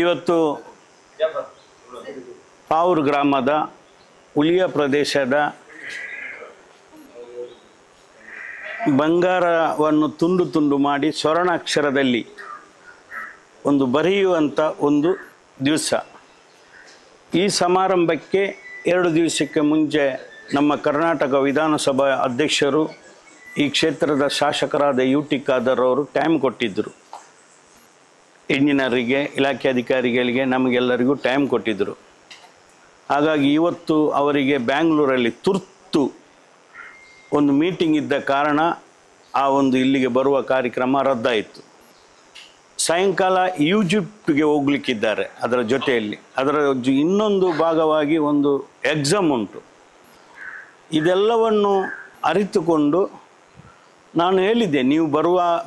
ಇವತ್ತು ಪಾವೂರು ಗ್ರಾಮದ ಉಳಿಯ ಪ್ರದೇಶದ ಬಂಗಾರವನ್ನು ತುಂಡು ತುಂಡು ಮಾಡಿ ಸ್ವರ್ಣಾಕ್ಷರದಲ್ಲಿ ಒಂದು ಬರೆಯುವಂಥ ಒಂದು ದಿವಸ. ಈ ಸಮಾರಂಭಕ್ಕೆ 2 ದಿವಸಕ್ಕೆ ಮುಂಚೆ ನಮ್ಮ ಕರ್ನಾಟಕ ವಿಧಾನಸಭಾ ಅಧ್ಯಕ್ಷರು ಈ ಕ್ಷೇತ್ರದ ಶಾಸಕರಾದ UT ಖಾದರ್ ಅವರು ಟೈಮ್ ಕೊಟ್ಟಿದ್ದರು. ಇಂಜಿನಿಯರಿಗೆ, ಇಲಾಖೆ ಅಧಿಕಾರಿಗಳಿಗೆ, ನಮಗೆಲ್ಲರಿಗೂ ಟೈಮ್ ಕೊಟ್ಟಿದ್ದರು. ಹಾಗಾಗಿ ಇವತ್ತು ಅವರಿಗೆ ಬ್ಯಾಂಗ್ಳೂರಲ್ಲಿ ತುರ್ತು ಒಂದು ಮೀಟಿಂಗ್ ಇದ್ದ ಕಾರಣ ಆ ಒಂದು ಇಲ್ಲಿಗೆ ಬರುವ ಕಾರ್ಯಕ್ರಮ ರದ್ದಾಯಿತು. ಸಾಯಂಕಾಲ ಈಜಿಪ್ಟ್ಗೆ ಹೋಗ್ಲಿಕ್ಕಿದ್ದಾರೆ. ಅದರ ಜೊತೆಯಲ್ಲಿ ಅದರ ಇನ್ನೊಂದು ಭಾಗವಾಗಿ ಒಂದು ಎಕ್ಸಾಮ್ ಉಂಟು. ಇದೆಲ್ಲವನ್ನು ಅರಿತುಕೊಂಡು ನಾನು ಹೇಳಿದ್ದೆ, ನೀವು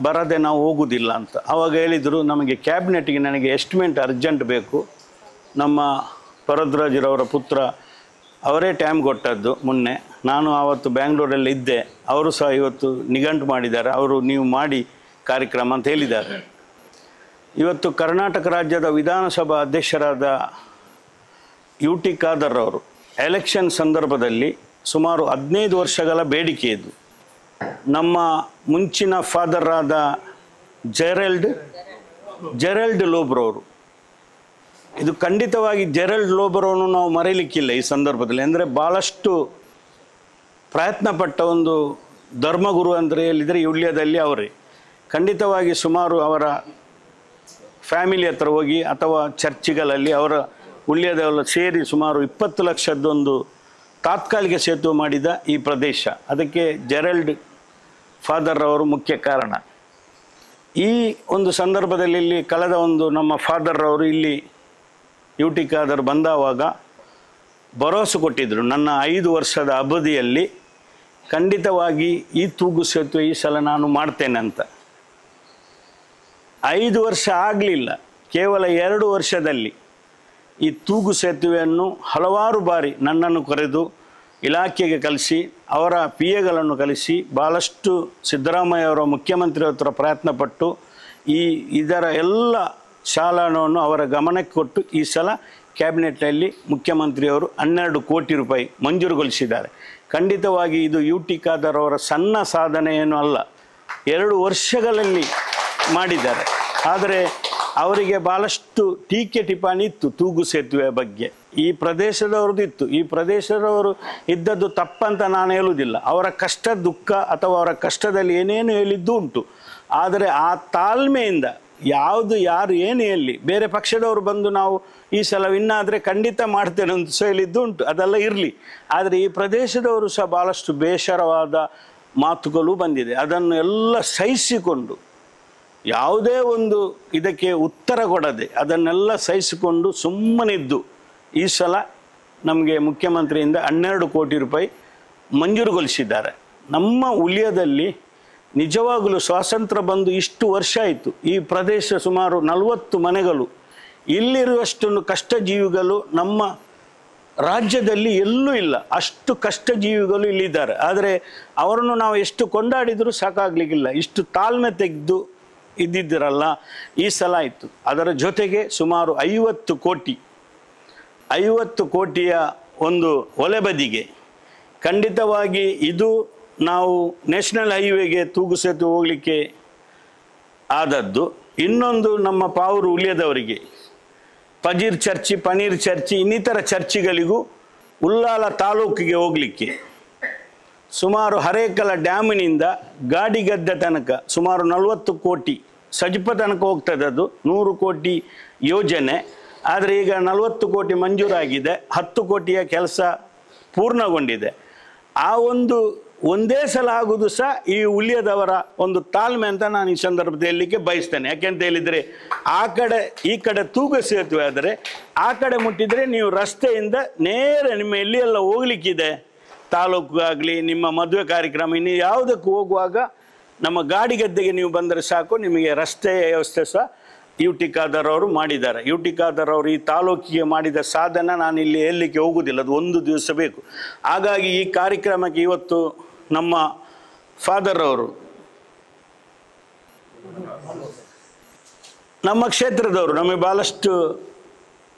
ಬರದೆ ನಾವು ಹೋಗುವುದಿಲ್ಲ ಅಂತ. ಆವಾಗ ಹೇಳಿದರು, ನಮಗೆ ಕ್ಯಾಬಿನೆಟ್ಗೆ ನನಗೆ ಎಸ್ಟಿಮೇಟ್ ಅರ್ಜೆಂಟ್ ಬೇಕು. ನಮ್ಮ ಭರದ್ವಾಜರವರ ಪುತ್ರ ಅವರೇ ಟೈಮ್ ಕೊಟ್ಟದ್ದು ಮೊನ್ನೆ. ನಾನು ಆವತ್ತು ಬ್ಯಾಂಗ್ಳೂರಲ್ಲಿ ಇದ್ದೆ. ಅವರು ಸಹ ಇವತ್ತು ನಿಘಂಟು ಮಾಡಿದ್ದಾರೆ. ಅವರು ನೀವು ಮಾಡಿ ಕಾರ್ಯಕ್ರಮ ಅಂತ ಹೇಳಿದ್ದಾರೆ. ಇವತ್ತು ಕರ್ನಾಟಕ ರಾಜ್ಯದ ವಿಧಾನಸಭಾ ಅಧ್ಯಕ್ಷರಾದ UT ಖಾದರ್ ಅವರು ಎಲೆಕ್ಷನ್ ಸಂದರ್ಭದಲ್ಲಿ ಸುಮಾರು 15 ವರ್ಷಗಳ ಬೇಡಿಕೆ ಇದು. ನಮ್ಮ ಮುಂಚಿನ ಫಾದರ್ ಆದ ಜೆರಲ್ಡ್ ಲೋಬ್ರವರು, ಇದು ಖಂಡಿತವಾಗಿ ಜೆರಲ್ಡ್ ಲೋಬ್ರವನ್ನು ನಾವು ಮರೆಯಲಿಕ್ಕಿಲ್ಲ ಈ ಸಂದರ್ಭದಲ್ಲಿ. ಅಂದರೆ ಭಾಳಷ್ಟು ಪ್ರಯತ್ನ ಪಟ್ಟ ಒಂದು ಧರ್ಮಗುರು ಅಂದರೆ ಹೇಳಿದರೆ ಉಳ್ಯದಲ್ಲಿ ಅವರೇ. ಖಂಡಿತವಾಗಿ ಸುಮಾರು ಅವರ ಫ್ಯಾಮಿಲಿ ಹತ್ರ ಹೋಗಿ ಅಥವಾ ಚರ್ಚ್ಗಳಲ್ಲಿ ಅವರ ಉಳ್ಯದೆಲ್ಲ ಸೇರಿ ಸುಮಾರು 20 ಲಕ್ಷದ್ದೊಂದು ತಾತ್ಕಾಲಿಕ ಸೇತುವೆ ಮಾಡಿದ ಈ ಪ್ರದೇಶ. ಅದಕ್ಕೆ ಜೆರಲ್ಡ್ ಫಾದರ್ ಅವರು ಮುಖ್ಯ ಕಾರಣ. ಈ ಒಂದು ಸಂದರ್ಭದಲ್ಲಿ ಇಲ್ಲಿ ಕಳೆದ ಒಂದು ನಮ್ಮ ಫಾದರ್ ಅವರು ಇಲ್ಲಿ UT ಖಾದರ್ ಬಂದಾವಾಗ ಭರವಸೆ ಕೊಟ್ಟಿದ್ದರು, ನನ್ನ 5 ವರ್ಷದ ಅವಧಿಯಲ್ಲಿ ಖಂಡಿತವಾಗಿ ಈ ತೂಗು ಸೇತುವೆ ಈ ಸಲ ನಾನು ಮಾಡ್ತೇನೆ ಅಂತ. 5 ವರ್ಷ ಆಗಲಿಲ್ಲ, ಕೇವಲ 2 ವರ್ಷದಲ್ಲಿ ಈ ತೂಗು ಸೇತುವೆಯನ್ನು ಹಲವಾರು ಬಾರಿ ನನ್ನನ್ನು ಕರೆದು ಇಲಾಖೆಗೆ ಕಳಿಸಿ, ಅವರ PAಗಳನ್ನು ಕಳಿಸಿ, ಭಾಳಷ್ಟು ಸಿದ್ದರಾಮಯ್ಯ ಅವರ ಮುಖ್ಯಮಂತ್ರಿ ಹತ್ರ ಪ್ರಯತ್ನಪಟ್ಟು ಇದರ ಎಲ್ಲ ಶಾಲಾನವನ್ನು ಅವರ ಗಮನಕ್ಕೆ ಕೊಟ್ಟು ಈ ಸಲ ಕ್ಯಾಬಿನೆಟ್ನಲ್ಲಿ ಮುಖ್ಯಮಂತ್ರಿಯವರು 12 ಕೋಟಿ ರೂಪಾಯಿ ಮಂಜೂರುಗೊಳಿಸಿದ್ದಾರೆ. ಖಂಡಿತವಾಗಿ ಇದು UT ಖಾದರ್ ಅವರ ಸಣ್ಣ ಸಾಧನೆ ಏನೂ ಅಲ್ಲ, 2 ವರ್ಷಗಳಲ್ಲಿ ಮಾಡಿದ್ದಾರೆ. ಆದರೆ ಅವರಿಗೆ ಭಾಳಷ್ಟು ಟೀಕೆ ಟಿಪ್ಪಣಿ ಇತ್ತು ತೂಗು ಸೇತುವೆ ಬಗ್ಗೆ. ಈ ಪ್ರದೇಶದವ್ರದ್ದು ಇತ್ತು. ಈ ಪ್ರದೇಶದವರು ಇದ್ದದ್ದು ತಪ್ಪಂತ ನಾನು ಹೇಳುವುದಿಲ್ಲ. ಅವರ ಕಷ್ಟ ದುಃಖ ಅಥವಾ ಅವರ ಕಷ್ಟದಲ್ಲಿ ಏನೇನು ಹೇಳಿದ್ದು ಉಂಟು. ಆದರೆ ಆ ತಾಳ್ಮೆಯಿಂದ ಯಾರು ಏನು ಹೇಳಿ, ಬೇರೆ ಪಕ್ಷದವರು ಬಂದು ನಾವು ಈ ಸಲ ವಿನ್ನಾದರೆ ಖಂಡಿತ ಮಾಡ್ತೇನೆ ಅಂತ ಸಹ ಹೇಳಿದ್ದು ಉಂಟು, ಅದೆಲ್ಲ ಇರಲಿ. ಆದರೆ ಈ ಪ್ರದೇಶದವರು ಸಹ ಭಾಳಷ್ಟು ಬೇಸರವಾದ ಮಾತುಗಳು ಬಂದಿದೆ. ಅದನ್ನು ಎಲ್ಲ ಸಹಿಸಿಕೊಂಡು ಯಾವುದೇ ಒಂದು ಇದಕ್ಕೆ ಉತ್ತರ ಕೊಡದೆ ಅದನ್ನೆಲ್ಲ ಸಹಿಸಿಕೊಂಡು ಸುಮ್ಮನಿದ್ದು ಈ ಸಲ ನಮಗೆ ಮುಖ್ಯಮಂತ್ರಿಯಿಂದ 12 ಕೋಟಿ ರೂಪಾಯಿ ಮಂಜೂರುಗೊಳಿಸಿದ್ದಾರೆ. ನಮ್ಮ ಉಳ್ಯದಲ್ಲಿ ನಿಜವಾಗಲೂ ಸ್ವಾತಂತ್ರ್ಯ ಬಂದು ಇಷ್ಟು ವರ್ಷ ಆಯಿತು. ಈ ಪ್ರದೇಶ ಸುಮಾರು 40 ಮನೆಗಳು, ಇಲ್ಲಿರುವಷ್ಟು ಕಷ್ಟಜೀವಿಗಳು ನಮ್ಮ ರಾಜ್ಯದಲ್ಲಿ ಎಲ್ಲೂ ಇಲ್ಲ. ಅಷ್ಟು ಕಷ್ಟಜೀವಿಗಳು ಇಲ್ಲಿದ್ದಾರೆ. ಆದರೆ ಅವರನ್ನು ನಾವು ಎಷ್ಟು ಕೊಂಡಾಡಿದರೂ ಸಾಕಾಗಲಿಕ್ಕಿಲ್ಲ. ಇಷ್ಟು ತಾಳ್ಮೆ ತೆಗೆದು ಇದ್ದಿದ್ದರಲ್ಲ ಈ ಸಲ ಆಯಿತು. ಅದರ ಜೊತೆಗೆ ಸುಮಾರು 50 ಕೋಟಿಯ ಒಂದು ಒಲೆ ಬದಿಗೆ ಖಂಡಿತವಾಗಿ ಇದು ನಾವು ನ್ಯಾಷನಲ್ ಹೈವೇಗೆ ತೂಗು ಸೇತುವೆ ಹೋಗಲಿಕ್ಕೆ ಆದದ್ದು. ಇನ್ನೊಂದು ನಮ್ಮ ಪಾವೂರು ಉಳ್ಯದವರಿಗೆ ಪನೀರ್ ಚರ್ಚಿ ಇನ್ನಿತರ ಚರ್ಚಿಗಳಿಗೂ ಉಳ್ಳಾಲ ತಾಲೂಕಿಗೆ ಹೋಗಲಿಕ್ಕೆ ಸುಮಾರು ಹರೇಕಲ ಡ್ಯಾಮಿನಿಂದ ಗಾಡಿಗದ್ದೆ ತನಕ ಸುಮಾರು 40 ಕೋಟಿ ಸಜಿಪ ತನಕ ಹೋಗ್ತದೆ. ಅದು 100 ಕೋಟಿ ಯೋಜನೆ. ಆದರೆ ಈಗ 40 ಕೋಟಿ ಮಂಜೂರಾಗಿದೆ, 10 ಕೋಟಿಯ ಕೆಲಸ ಪೂರ್ಣಗೊಂಡಿದೆ. ಆ ಒಂದೇ ಸಲ ಆಗುವುದು ಸಹ ಈ ಉಳ್ಯದವರ ಒಂದು ತಾಳ್ಮೆ ಅಂತ ನಾನು ಈ ಸಂದರ್ಭದಲ್ಲಿ ಹೇಳಲಿಕ್ಕೆ ಬಯಸ್ತೇನೆ. ಯಾಕೆಂತ ಹೇಳಿದರೆ ಈ ಕಡೆ ತೂಗು ಸೇತುವೆ ಆದರೆ ಆ ಕಡೆ ಮುಟ್ಟಿದರೆ ನೀವು ರಸ್ತೆಯಿಂದ ನೇರ ನಿಮ್ಮ ಎಲ್ಲಿಯೆಲ್ಲ ಹೋಗ್ಲಿಕ್ಕಿದೆ, ತಾಲೂಕಿಗಾಗಲಿ ನಿಮ್ಮ ಮದುವೆ ಕಾರ್ಯಕ್ರಮ ಇನ್ನು ಯಾವುದಕ್ಕೂ ಹೋಗುವಾಗ ನಮ್ಮ ಗಾಡಿ ಗದ್ದೆಗೆ ನೀವು ಬಂದರೆ ಸಾಕು, ನಿಮಗೆ ರಸ್ತೆಯ ವ್ಯವಸ್ಥೆ ಸಹ UT ಖಾದರ್ ಅವರು ಮಾಡಿದ್ದಾರೆ. UT ಖಾದರ್ ಅವರು ಈ ತಾಲೂಕಿಗೆ ಮಾಡಿದ ಸಾಧನೆ ನಾನು ಇಲ್ಲಿ ಹೇಳಲಿಕ್ಕೆ ಹೋಗುವುದಿಲ್ಲ, ಅದು 1 ದಿವಸ ಬೇಕು. ಹಾಗಾಗಿ ಈ ಕಾರ್ಯಕ್ರಮಕ್ಕೆ ಇವತ್ತು ನಮ್ಮ ಫಾದರ್ ಅವರು ನಮ್ಮ ಕ್ಷೇತ್ರದವರು ನಮಗೆ ಭಾಳಷ್ಟು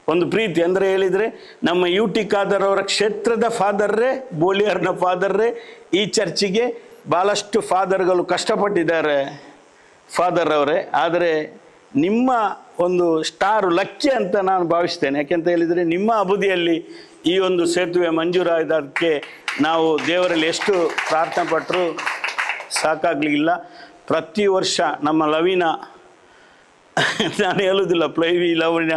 ಒಂದು ಪ್ರೀತಿ. ಅಂದರೆ ಹೇಳಿದರೆ ನಮ್ಮ ಯು ಟಿ ಖಾದರ್ ಅವರ ಕ್ಷೇತ್ರದ ಫಾದರ್ರೇ, ಬೋಳಿಯರ್ನ ಫಾದರ್ರೇ ಈ ಚರ್ಚಿಗೆ ಭಾಳಷ್ಟು ಫಾದರ್ಗಳು ಕಷ್ಟಪಟ್ಟಿದ್ದಾರೆ ಫಾದರ್ ಅವರೇ. ಆದರೆ ನಿಮ್ಮ ಒಂದು ಸ್ಟಾರು ಲಕ್ಕಿ ಅಂತ ನಾನು ಭಾವಿಸ್ತೇನೆ. ಯಾಕೆಂತ ಹೇಳಿದರೆ ನಿಮ್ಮ ಅವಧಿಯಲ್ಲಿ ಈ ಒಂದು ಸೇತುವೆ ಮಂಜೂರಾದಕ್ಕೆ ನಾವು ದೇವರಲ್ಲಿ ಎಷ್ಟು ಪ್ರಾರ್ಥನೆ ಪಟ್ಟರು ಸಾಕಾಗಲಿಲ್ಲ. ಪ್ರತಿ ವರ್ಷ ನಮ್ಮ ಲವಿನ, ನಾನು ಹೇಳುವುದಿಲ್ಲ, ಪ್ಲೈವಿ ಲವಿನ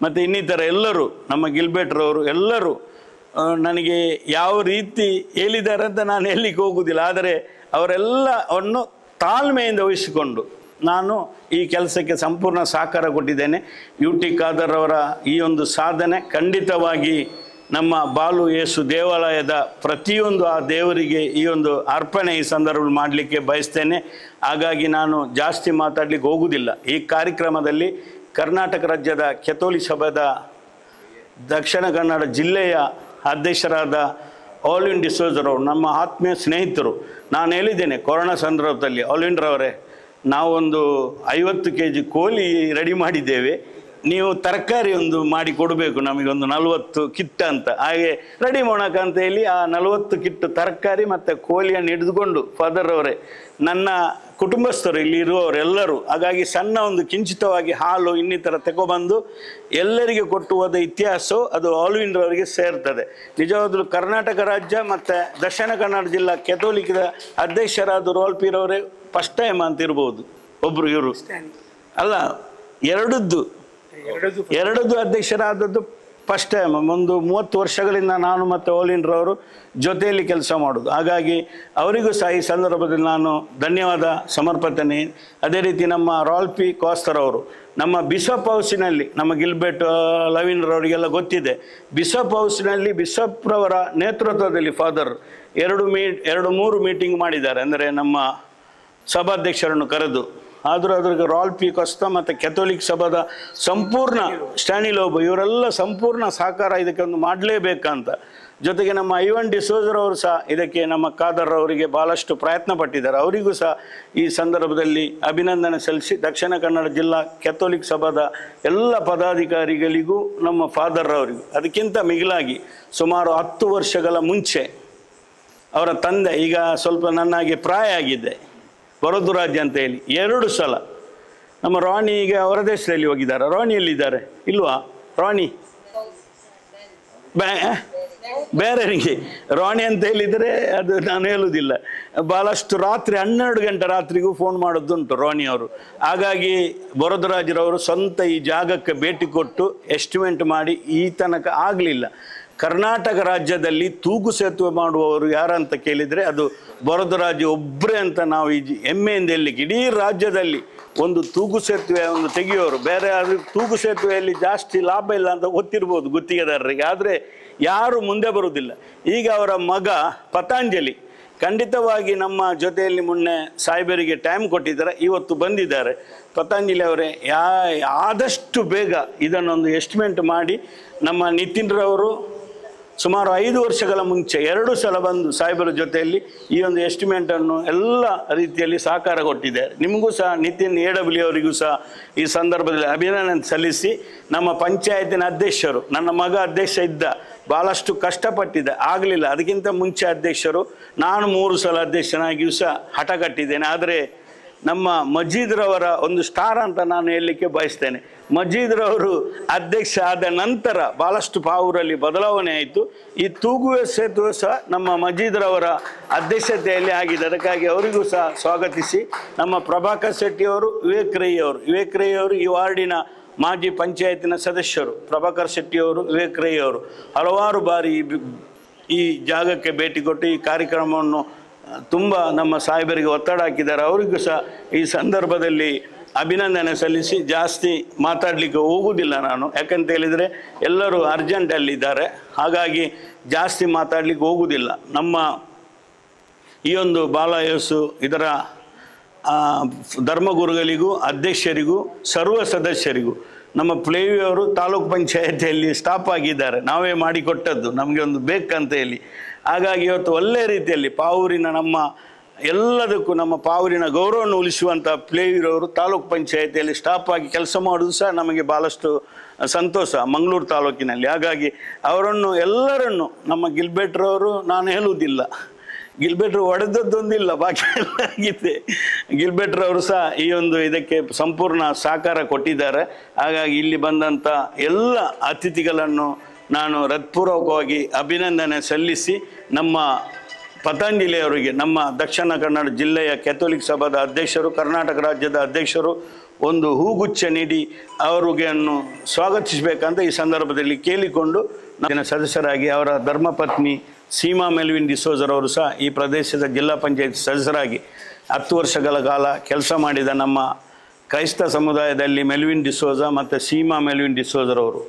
ಮತ್ತು ಇನ್ನಿತರ ಎಲ್ಲರೂ, ನಮ್ಮ ಗಿಲ್ಬೆಟ್ರವರು ಎಲ್ಲರೂ ನನಗೆ ಯಾವ ರೀತಿ ಹೇಳಿದ್ದಾರೆ ಅಂತ ನಾನು ಹೇಳಲಿಕ್ಕೆ ಹೋಗುವುದಿಲ್ಲ. ಆದರೆ ಅವರೆಲ್ಲವನ್ನು ತಾಳ್ಮೆಯಿಂದ ವಹಿಸಿಕೊಂಡು ನಾನು ಈ ಕೆಲಸಕ್ಕೆ ಸಂಪೂರ್ಣ ಸಹಕಾರ ಕೊಟ್ಟಿದ್ದೇನೆ. ಯು ಟಿ ಖಾದರ್ ಅವರ ಈ ಒಂದು ಸಾಧನೆ ಖಂಡಿತವಾಗಿ ನಮ್ಮ ಬಾಲು ಯೇಸು ದೇವಾಲಯದ ಪ್ರತಿಯೊಂದು ಆ ದೇವರಿಗೆ ಈ ಒಂದು ಅರ್ಪಣೆ ಈ ಸಂದರ್ಭದಲ್ಲಿ ಮಾಡಲಿಕ್ಕೆ ಬಯಸ್ತೇನೆ. ಹಾಗಾಗಿ ನಾನು ಜಾಸ್ತಿ ಮಾತಾಡಲಿಕ್ಕೆ ಹೋಗುವುದಿಲ್ಲ. ಈ ಕಾರ್ಯಕ್ರಮದಲ್ಲಿ ಕರ್ನಾಟಕ ರಾಜ್ಯದ ಕೆಥೋಲಿಕ್ ಸಭಾದ ದಕ್ಷಿಣ ಕನ್ನಡ ಜಿಲ್ಲೆಯ ಅಧ್ಯಕ್ಷರಾದ ಆಲ್ವಿನ್ ಡಿಸೋಜರವರು ನಮ್ಮ ಆತ್ಮೀಯ ಸ್ನೇಹಿತರು. ನಾನು ಹೇಳಿದ್ದೇನೆ ಕೊರೋನಾ ಸಂದರ್ಭದಲ್ಲಿ, ಆಲ್ವಿನ್ರವರೇ ನಾವೊಂದು 50 kg ಕೋಳಿ ರೆಡಿ ಮಾಡಿದ್ದೇವೆ, ನೀವು ತರಕಾರಿ ಒಂದು ಮಾಡಿ ಕೊಡಬೇಕು ನಮಗೊಂದು 40 ಕಿಟ್ ಅಂತ. ಹಾಗೆ ರೆಡಿ ಮಾಡೋಕ್ಕಂತ ಹೇಳಿ ಆ 40 ಕಿಟ್ ತರಕಾರಿ ಮತ್ತು ಕೋಳಿಯನ್ನು ಹಿಡಿದುಕೊಂಡು ಫಾದರ್ ಅವರೇ ನನ್ನ ಕುಟುಂಬಸ್ಥರು ಇಲ್ಲಿ ಇರುವವರೆಲ್ಲರೂ, ಹಾಗಾಗಿ ಸಣ್ಣ ಒಂದು ಕಿಂಚಿತವಾಗಿ ಹಾಲು ಇನ್ನಿತರ ತಗೊಬಂದು ಎಲ್ಲರಿಗೆ ಕೊಟ್ಟು ಹೋದ ಇತಿಹಾಸವು ಅದು ಆಲ್ವಿನ್ರವರಿಗೆ ಸೇರ್ತದೆ. ನಿಜವಾಗ್ಲೂ ಕರ್ನಾಟಕ ರಾಜ್ಯ ಮತ್ತು ದಕ್ಷಿಣ ಕನ್ನಡ ಜಿಲ್ಲಾ ಕೆಥೋಲಿಕ್ದ ಅಧ್ಯಕ್ಷರಾದ ರೋಲ್ಪಿರವರೇ ಫಸ್ಟ್ ಟೈಮ್ ಅಂತ ಇರ್ಬೋದು. ಒಬ್ಬರು ಇವರು ಅಲ್ಲ, ಎರಡದ್ದು ಅಧ್ಯಕ್ಷರಾದದ್ದು ಫಸ್ಟ್ ಟೈಮ್. ಒಂದು 30 ವರ್ಷಗಳಿಂದ ನಾನು ಮತ್ತು ಓಲಿನ್ರವರು ಜೊತೆಯಲ್ಲಿ ಕೆಲಸ ಮಾಡೋದು. ಹಾಗಾಗಿ ಅವರಿಗೂ ಸಹ ಈ ಸಂದರ್ಭದಲ್ಲಿ ನಾನು ಧನ್ಯವಾದ ಸಮರ್ಪಿಸ್ತೇನೆ. ಅದೇ ರೀತಿ ನಮ್ಮ ರಾಲ್ಪಿ ಕಾಸ್ತರ್ ಅವರು ನಮ್ಮ ಬಿಷಪ್ ಹೌಸಿನಲ್ಲಿ, ನಮ್ಮ ಗಿಲ್ಬೆಟ್ ಲವಿನ್ರವರಿಗೆಲ್ಲ ಗೊತ್ತಿದೆ, ಬಿಷಪ್ ಹೌಸ್ನಲ್ಲಿ ಬಿಷಪ್ರವರ ನೇತೃತ್ವದಲ್ಲಿ ಫಾದರ್ 2-3 ಮೀಟಿಂಗ್ ಮಾಡಿದ್ದಾರೆ. ಅಂದರೆ ನಮ್ಮ ಸಭಾಧ್ಯಕ್ಷರನ್ನು ಕರೆದು. ಆದರೂ ಅದ್ರಿಗೆ ರಾಲ್ಪಿ ಕಾಸ್ತ ಮತ್ತು ಕೆಥೋಲಿಕ್ ಸಭಾದ ಸಂಪೂರ್ಣ ಸ್ಟ್ಯಾನಿಲೋಬ್ ಇವರೆಲ್ಲ ಸಂಪೂರ್ಣ ಸಹಕಾರ ಇದಕ್ಕೆ ಒಂದು ಮಾಡಲೇಬೇಕಂತ. ಜೊತೆಗೆ ನಮ್ಮ ಐವನ್ ಡಿಸೋಜರ್ ಅವರು ಸಹ ಇದಕ್ಕೆ ನಮ್ಮ ಖಾದರ್ ಅವರಿಗೆ ಭಾಳಷ್ಟು ಪ್ರಯತ್ನ ಪಟ್ಟಿದ್ದಾರೆ. ಅವರಿಗೂ ಸಹ ಈ ಸಂದರ್ಭದಲ್ಲಿ ಅಭಿನಂದನೆ ಸಲ್ಲಿಸಿ, ದಕ್ಷಿಣ ಕನ್ನಡ ಜಿಲ್ಲಾ ಕೆಥೋಲಿಕ್ ಸಭಾದ ಎಲ್ಲ ಪದಾಧಿಕಾರಿಗಳಿಗೂ ನಮ್ಮ ಫಾದರ್ ಅವರಿಗೂ, ಅದಕ್ಕಿಂತ ಮಿಗಿಲಾಗಿ ಸುಮಾರು 10 ವರ್ಷಗಳ ಮುಂಚೆ ಅವರ ತಂದೆ, ಈಗ ಸ್ವಲ್ಪ ನನ್ನಾಗೆ ಪ್ರಾಯ ಆಗಿದೆ, ವರದುರಾಜ್ ಅಂತ ಹೇಳಿ 2 ಸಲ ನಮ್ಮ ರಾಣಿ ಈಗ ಹೊರ ದೇಶದಲ್ಲಿ ಹೋಗಿದ್ದಾರೆ. ರಾಣಿಯಲ್ಲಿದ್ದಾರೆ ಇಲ್ವಾ? ರಾಣಿ ಬೇರೆಯವರಿಗೆ ರಾಣಿ ಅಂತ ಹೇಳಿದರೆ ಅದು ನಾನು ಹೇಳುವುದಿಲ್ಲ. ಭಾಳಷ್ಟು ರಾತ್ರಿ 12 ಗಂಟೆ ರಾತ್ರಿಗೂ ಫೋನ್ ಮಾಡೋದುಂಟು ರಾಣಿಯವರು. ಹಾಗಾಗಿ ವರದರಾಜರವರು ಸ್ವಂತ ಈ ಜಾಗಕ್ಕೆ ಭೇಟಿ ಕೊಟ್ಟು ಎಸ್ಟಿಮೇಟ್ ಮಾಡಿ ಈ ತನಕ ಆಗಲಿಲ್ಲ. ಕರ್ನಾಟಕ ರಾಜ್ಯದಲ್ಲಿ ತೂಗು ಸೇತುವೆ ಮಾಡುವವರು ಯಾರಂತ ಕೇಳಿದರೆ ಅದು ವರದರಾಜ ಒಬ್ಬರೇ ಅಂತ ನಾವು ಈ ಹೆಮ್ಮೆಯಿಂದ ಹೇಳಲಿಕ್ಕೆ. ಇಡೀ ರಾಜ್ಯದಲ್ಲಿ ಒಂದು ತೂಗು ಸೇತುವೆ ಒಂದು ತೆಗೆಯೋರು, ಬೇರೆ ಅದು ತೂಗು ಸೇತುವೆಯಲ್ಲಿ ಜಾಸ್ತಿ ಲಾಭ ಇಲ್ಲ ಅಂತ ಗೊತ್ತಿರ್ಬೋದು ಗುತ್ತಿಗೆದಾರರಿಗೆ, ಆದರೆ ಯಾರು ಮುಂದೆ ಬರುವುದಿಲ್ಲ. ಈಗ ಅವರ ಮಗ ಪತಾಂಜಲಿ ಖಂಡಿತವಾಗಿ ನಮ್ಮ ಜೊತೆಯಲ್ಲಿ ಮೊನ್ನೆ ಸಾಹೇಬರಿಗೆ ಟೈಮ್ ಕೊಟ್ಟಿದ್ದಾರೆ, ಇವತ್ತು ಬಂದಿದ್ದಾರೆ. ಪತಾಂಜಲಿ ಅವರೇ ಆದಷ್ಟು ಬೇಗ ಇದನ್ನೊಂದು ಎಸ್ಟಿಮೇಟ್ ಮಾಡಿ, ನಮ್ಮ ನಿತಿನ್ರವರು ಸುಮಾರು 5 ವರ್ಷಗಳ ಮುಂಚೆ 2 ಸಲ ಬಂದು ಸಾಹೇಬರ ಜೊತೆಯಲ್ಲಿ ಈ ಒಂದು ಎಸ್ಟಿಮೇಟನ್ನು ಎಲ್ಲ ರೀತಿಯಲ್ಲಿ ಸಹಕಾರ ಕೊಟ್ಟಿದ್ದಾರೆ. ನಿಮಗೂ ಸಹ ನಿತಿನ್ AW ಅವರಿಗೂ ಸಹ ಈ ಸಂದರ್ಭದಲ್ಲಿ ಅಭಿನಂದನೆ ಸಲ್ಲಿಸಿ, ನಮ್ಮ ಪಂಚಾಯತಿನ ಅಧ್ಯಕ್ಷರು, ನನ್ನ ಮಗ ಅಧ್ಯಕ್ಷ ಇದ್ದ, ಭಾಳಷ್ಟು ಕಷ್ಟಪಟ್ಟಿದ್ದೆ, ಆಗಲಿಲ್ಲ. ಅದಕ್ಕಿಂತ ಮುಂಚೆ ಅಧ್ಯಕ್ಷರು, ನಾನು 3 ಸಲ ಅಧ್ಯಕ್ಷನಾಗಿಯೂ ಸಹ ಹಠ ಕಟ್ಟಿದ್ದೇನೆ. ಆದರೆ ನಮ್ಮ ಮಜೀದ್ರವರ ಒಂದು ಸ್ಟಾರ್ ಅಂತ ನಾನು ಹೇಳಲಿಕ್ಕೆ ಬಯಸ್ತೇನೆ. ಮಜೀದ್ರವರು ಅಧ್ಯಕ್ಷ ಆದ ನಂತರ ಭಾಳಷ್ಟು ಪಾವೂರಲ್ಲಿ ಬದಲಾವಣೆ ಆಯಿತು. ಈ ತೂಗುವೆ ಸೇತುವೆ ಸಹ ನಮ್ಮ ಮಜೀದ್ರವರ ಅಧ್ಯಕ್ಷತೆಯಲ್ಲಿ ಆಗಿದೆ. ಅದಕ್ಕಾಗಿ ಅವರಿಗೂ ಸಹ ಸ್ವಾಗತಿಸಿ, ನಮ್ಮ ಪ್ರಭಾಕರ್ ಶೆಟ್ಟಿಯವರು, ವಿವೇಕ್ ರೈ ಅವರು ಈ ವಾರ್ಡಿನ ಮಾಜಿ ಪಂಚಾಯತಿನ ಸದಸ್ಯರು, ಪ್ರಭಾಕರ್ ಶೆಟ್ಟಿಯವರು, ವಿವೇಕ್ ರೈ ಅವರು ಹಲವಾರು ಬಾರಿ ಈ ಜಾಗಕ್ಕೆ ಭೇಟಿ ಕೊಟ್ಟು ಈ ಕಾರ್ಯಕ್ರಮವನ್ನು ತುಂಬ ನಮ್ಮ ಸಾಹೇಬರಿಗೆ ಒತ್ತಡ ಹಾಕಿದ್ದಾರೆ. ಅವರಿಗೂ ಸಹ ಈ ಸಂದರ್ಭದಲ್ಲಿ ಅಭಿನಂದನೆ ಸಲ್ಲಿಸಿ, ಜಾಸ್ತಿ ಮಾತಾಡಲಿಕ್ಕೆ ಹೋಗುವುದಿಲ್ಲ ನಾನು, ಯಾಕಂತ ಹೇಳಿದರೆ ಎಲ್ಲರೂ ಅರ್ಜೆಂಟಲ್ಲಿದ್ದಾರೆ. ಹಾಗಾಗಿ ಜಾಸ್ತಿ ಮಾತಾಡಲಿಕ್ಕೆ ಹೋಗುವುದಿಲ್ಲ. ನಮ್ಮ ಈ ಒಂದು ಬಾಲಯೇಸು ಇದರ ಧರ್ಮಗುರುಗಳಿಗೂ, ಅಧ್ಯಕ್ಷರಿಗೂ, ಸರ್ವ ಸದಸ್ಯರಿಗೂ, ನಮ್ಮ ಪ್ಲೇವಿಯವರು ತಾಲೂಕು ಪಂಚಾಯತಿಯಲ್ಲಿ ಸ್ಟಾಪ್ ಆಗಿದ್ದಾರೆ, ನಾವೇ ಮಾಡಿಕೊಟ್ಟದ್ದು, ನಮಗೆ ಒಂದು ಬೇಕಂತ ಹೇಳಿ. ಹಾಗಾಗಿ ಇವತ್ತು ಒಳ್ಳೆಯ ರೀತಿಯಲ್ಲಿ ಪಾವೂರಿನ ನಮ್ಮ ಎಲ್ಲದಕ್ಕೂ ನಮ್ಮ ಪಾವೂರಿನ ಗೌರವವನ್ನು ಉಳಿಸುವಂಥ ಪ್ಲೇವಿರವರು ತಾಲೂಕು ಪಂಚಾಯಿತಿಯಲ್ಲಿ ಸ್ಟಾಫ್ ಆಗಿ ಕೆಲಸ ಮಾಡೋದು ಸಹ ನಮಗೆ ಭಾಳಷ್ಟು ಸಂತೋಷ ಮಂಗಳೂರು ತಾಲೂಕಿನಲ್ಲಿ. ಹಾಗಾಗಿ ಅವರನ್ನು ಎಲ್ಲರನ್ನು ನಮ್ಮ ಗಿಲ್ಬೆಟ್ರವರು ನಾನು ಹೇಳುವುದಿಲ್ಲ, ಗಿಲ್ಬೆಟ್ರು ಹೊಡೆದದ್ದೊಂದಿಲ್ಲ, ಬಾಕಿ ಎಲ್ಲ ಆಗಿದೆ. ಗಿಲ್ಬೆಟ್ರವರು ಸಹ ಈ ಒಂದು ಇದಕ್ಕೆ ಸಂಪೂರ್ಣ ಸಹಕಾರ ಕೊಟ್ಟಿದ್ದಾರೆ. ಹಾಗಾಗಿ ಇಲ್ಲಿ ಬಂದಂಥ ಎಲ್ಲ ಅತಿಥಿಗಳನ್ನು ನಾನು ಹೃತ್ಪೂರ್ವಕವಾಗಿ ಅಭಿನಂದನೆ ಸಲ್ಲಿಸಿ ನಮ್ಮ ಪತಂಜಲಿಯವರಿಗೆ, ನಮ್ಮ ದಕ್ಷಿಣ ಕನ್ನಡ ಜಿಲ್ಲೆಯ ಕ್ಯಾಥೋಲಿಕ್ ಸಭಾದ ಅಧ್ಯಕ್ಷರು, ಕರ್ನಾಟಕ ರಾಜ್ಯದ ಅಧ್ಯಕ್ಷರು ಒಂದು ಹೂಗುಚ್ಛ ನೀಡಿ ಅವರಿಗೆ ಸ್ವಾಗತಿಸಬೇಕಂತ ಈ ಸಂದರ್ಭದಲ್ಲಿ ಕೇಳಿಕೊಂಡು ಸದಸ್ಯರಾಗಿ ಅವರ ಧರ್ಮಪತ್ನಿ ಸೀಮಾ ಮೆಲ್ವಿನ್ ಡಿಸೋಜರವರು ಸಹ ಈ ಪ್ರದೇಶದ ಜಿಲ್ಲಾ ಪಂಚಾಯತ್ ಸದಸ್ಯರಾಗಿ 10 ವರ್ಷಗಳ ಕಾಲ ಕೆಲಸ ಮಾಡಿದ ನಮ್ಮ ಕ್ರೈಸ್ತ ಸಮುದಾಯದಲ್ಲಿ ಮೆಲ್ವಿನ್ ಡಿಸೋಜ ಮತ್ತು ಸೀಮಾ ಮೆಲ್ವಿನ್ ಡಿಸೋಜರವರು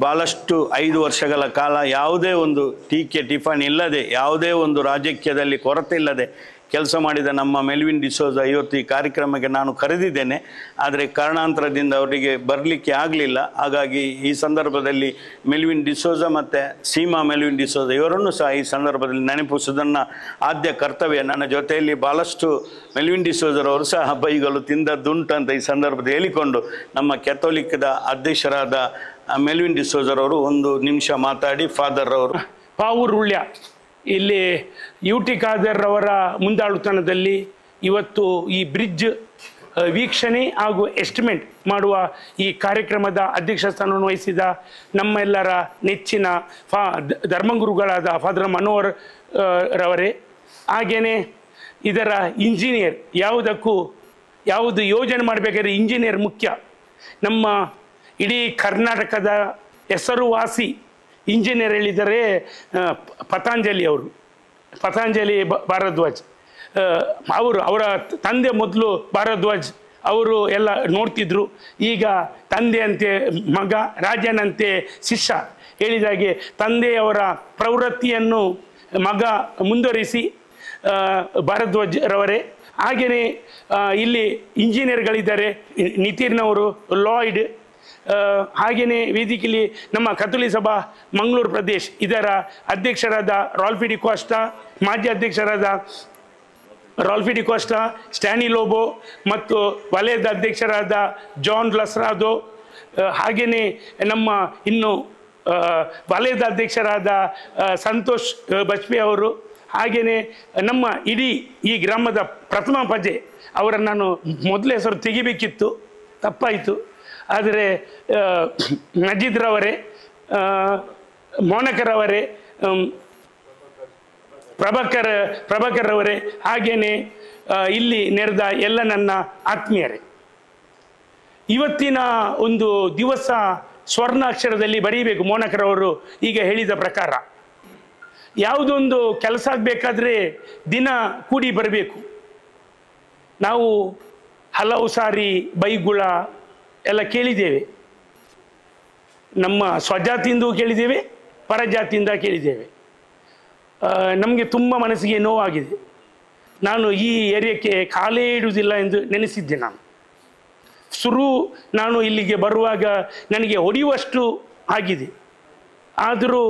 ಭಾಳಷ್ಟು 5 ವರ್ಷಗಳ ಕಾಲ ಯಾವುದೇ ಒಂದು ಟೀಕೆ ಟಿಫನ್ ಇಲ್ಲದೆ, ಯಾವುದೇ ಒಂದು ರಾಜಕೀಯದಲ್ಲಿ ಕೊರತೆ ಇಲ್ಲದೆ ಕೆಲಸ ಮಾಡಿದ ನಮ್ಮ ಮೆಲ್ವಿನ್ ಡಿಸೋಜ ಇವತ್ತು ಈ ಕಾರ್ಯಕ್ರಮಕ್ಕೆ ನಾನು ಕರೆದಿದ್ದೇನೆ. ಆದರೆ ಕಾರಣಾಂತರದಿಂದ ಅವರಿಗೆ ಬರಲಿಕ್ಕೆ ಆಗಲಿಲ್ಲ. ಹಾಗಾಗಿ ಈ ಸಂದರ್ಭದಲ್ಲಿ ಮೆಲ್ವಿನ್ ಡಿಸೋಜ ಮತ್ತು ಸೀಮಾ ಮೆಲ್ವಿನ್ ಡಿಸೋಜ ಇವರನ್ನು ಸಹ ಈ ಸಂದರ್ಭದಲ್ಲಿ ನೆನಪಿಸುವುದನ್ನು ಆದ್ಯ ಕರ್ತವ್ಯ. ನನ್ನ ಜೊತೆಯಲ್ಲಿ ಭಾಳಷ್ಟು ಮೆಲ್ವಿನ್ ಡಿಸೋಜರವರು ಸಹ ಬೈಗಲು ತಿಂದದ್ದುಂಟು ಅಂತ ಈ ಸಂದರ್ಭದಲ್ಲಿ ಹೇಳಿಕೊಂಡು ನಮ್ಮ ಕ್ಯಾಥೋಲಿಕ್ದ ಅಧ್ಯಕ್ಷರಾದ ಮೆಲ್ವಿನ್ ಡಿಸೋಜರವರು 1 ನಿಮಿಷ ಮಾತಾಡಿ ಫಾದರ್ ಅವರು. ಪಾವೂರು ಉಳ್ಯ ಇಲ್ಲಿ UT ಖಾದರ್ ಅವರ ಮುಂದಾಳುತನದಲ್ಲಿ ಇವತ್ತು ಈ ಬ್ರಿಡ್ಜ್ ವೀಕ್ಷಣೆ ಹಾಗೂ ಎಸ್ಟಿಮೇಟ್ ಮಾಡುವ ಈ ಕಾರ್ಯಕ್ರಮದ ಅಧ್ಯಕ್ಷ ಸ್ಥಾನವನ್ನು ವಹಿಸಿದ ನಮ್ಮೆಲ್ಲರ ನೆಚ್ಚಿನ ಧರ್ಮಗುರುಗಳಾದ ಫಾದರ್ ಮನೋಹರ್ ರವರೇ, ಹಾಗೆಯೇ ಇದರ ಇಂಜಿನಿಯರ್, ಯಾವುದು ಯೋಜನೆ ಮಾಡಬೇಕಾದ್ರೆ ಇಂಜಿನಿಯರ್ ಮುಖ್ಯ. ನಮ್ಮ ಇಡೀ ಕರ್ನಾಟಕದ ಹೆಸರುವಾಸಿ ಇಂಜಿನಿಯರ್ ಹೇಳಿದರೆ ಪತಂಜಲಿ ಅವರು, ಪತಂಜಲಿ ಭಾರದ್ವಾಜ್ ಅವರ ತಂದೆ ಮೊದಲು ಭಾರದ್ವಾಜ್ ಅವರು ಎಲ್ಲ ನೋಡ್ತಿದ್ರು. ಈಗ ತಂದೆಯಂತೆ ಮಗ, ರಾಜನಂತೆ ಶಿಷ್ಯ ಹೇಳಿದಾಗೆ ತಂದೆಯವರ ಪ್ರವೃತ್ತಿಯನ್ನು ಮಗ ಮುಂದುವರಿಸಿ ಭಾರದ್ವಾಜ್ ರವರೇ. ಹಾಗೆಯೇ ಇಲ್ಲಿ ಇಂಜಿನಿಯರ್ಗಳಿದ್ದಾರೆ, ನಿತಿನ್ರವರು, ಲಾಯ್ಡ್, ಹಾಗೆಯೇ ವೇದಿಕೆಯಲ್ಲಿ ನಮ್ಮ ಕಥೋಲಿಕ ಸಭಾ ಮಂಗಳೂರು ಪ್ರದೇಶ್ ಇದರ ಅಧ್ಯಕ್ಷರಾದ ರಾಲ್ಫಿ ಡಿ ಕೋಸ್ಟಾ, ಮಾಜಿ ಅಧ್ಯಕ್ಷರಾದ ರಾಲ್ಫಿ ಡಿ ಕೋಸ್ಟಾ, ಸ್ಟ್ಯಾನಿ ಲೋಬೋ ಮತ್ತು ವಲಯದ ಅಧ್ಯಕ್ಷರಾದ ಜಾನ್ ಲಸ್ರಾದೋ, ಹಾಗೆಯೇ ನಮ್ಮ ಇನ್ನು ವಲಯದ ಅಧ್ಯಕ್ಷರಾದ ಸಂತೋಷ್ ಬಜ್ಪೆ ಅವರು, ಹಾಗೆಯೇ ನಮ್ಮ ಇಡೀ ಈ ಗ್ರಾಮದ ಪ್ರಥಮ ಪ್ರಜೆ ಅವರನ್ನು ನಾನು ಮೊದಲೇ ಹೆಸರು ತೆಗಿಬೇಕಿತ್ತು, ತಪ್ಪಾಯಿತು. ಆದರೆ ಮಜೀದ್ರವರೇ, ಮೋನಕರವರೇ, ಪ್ರಭಾಕರ್ ಅವರೇ, ಹಾಗೆಯೇ ಇಲ್ಲಿ ನೆರೆದ ಎಲ್ಲ ನನ್ನ ಆತ್ಮೀಯರೇ, ಇವತ್ತಿನ ಒಂದು ದಿವಸ ಸ್ವರ್ಣಾಕ್ಷರದಲ್ಲಿ ಬರೀಬೇಕು. ಮೋನಕರವರು ಈಗ ಹೇಳಿದ ಪ್ರಕಾರ ಯಾವುದೊಂದು ಕೆಲಸ ಆಗಬೇಕಾದ್ರೆ ದಿನ ಕೂಡಿ ಬರಬೇಕು. ನಾವು ಹಲವು ಸಾರಿ ಬೈಗುಳ ಎಲ್ಲ ಕೇಳಿದ್ದೇವೆ, ನಮ್ಮ ಸ್ವಜಾತಿಯಿಂದ ಕೇಳಿದ್ದೇವೆ, ಪರಜಾತಿಯಿಂದ ಕೇಳಿದ್ದೇವೆ. ನಮಗೆ ತುಂಬ ಮನಸ್ಸಿಗೆ ನೋವಾಗಿದೆ. ನಾನು ಈ ಏರಿಯಾಕ್ಕೆ ಕಾಲೇ ಇಡುವುದಿಲ್ಲ ಎಂದು ನೆನೆಸಿದ್ದೆ. ನಾನು ಇಲ್ಲಿಗೆ ಬರುವಾಗ ನನಗೆ ಹೊಡೆಯುವಷ್ಟು ಆಗಿದೆ. ಆದರೂ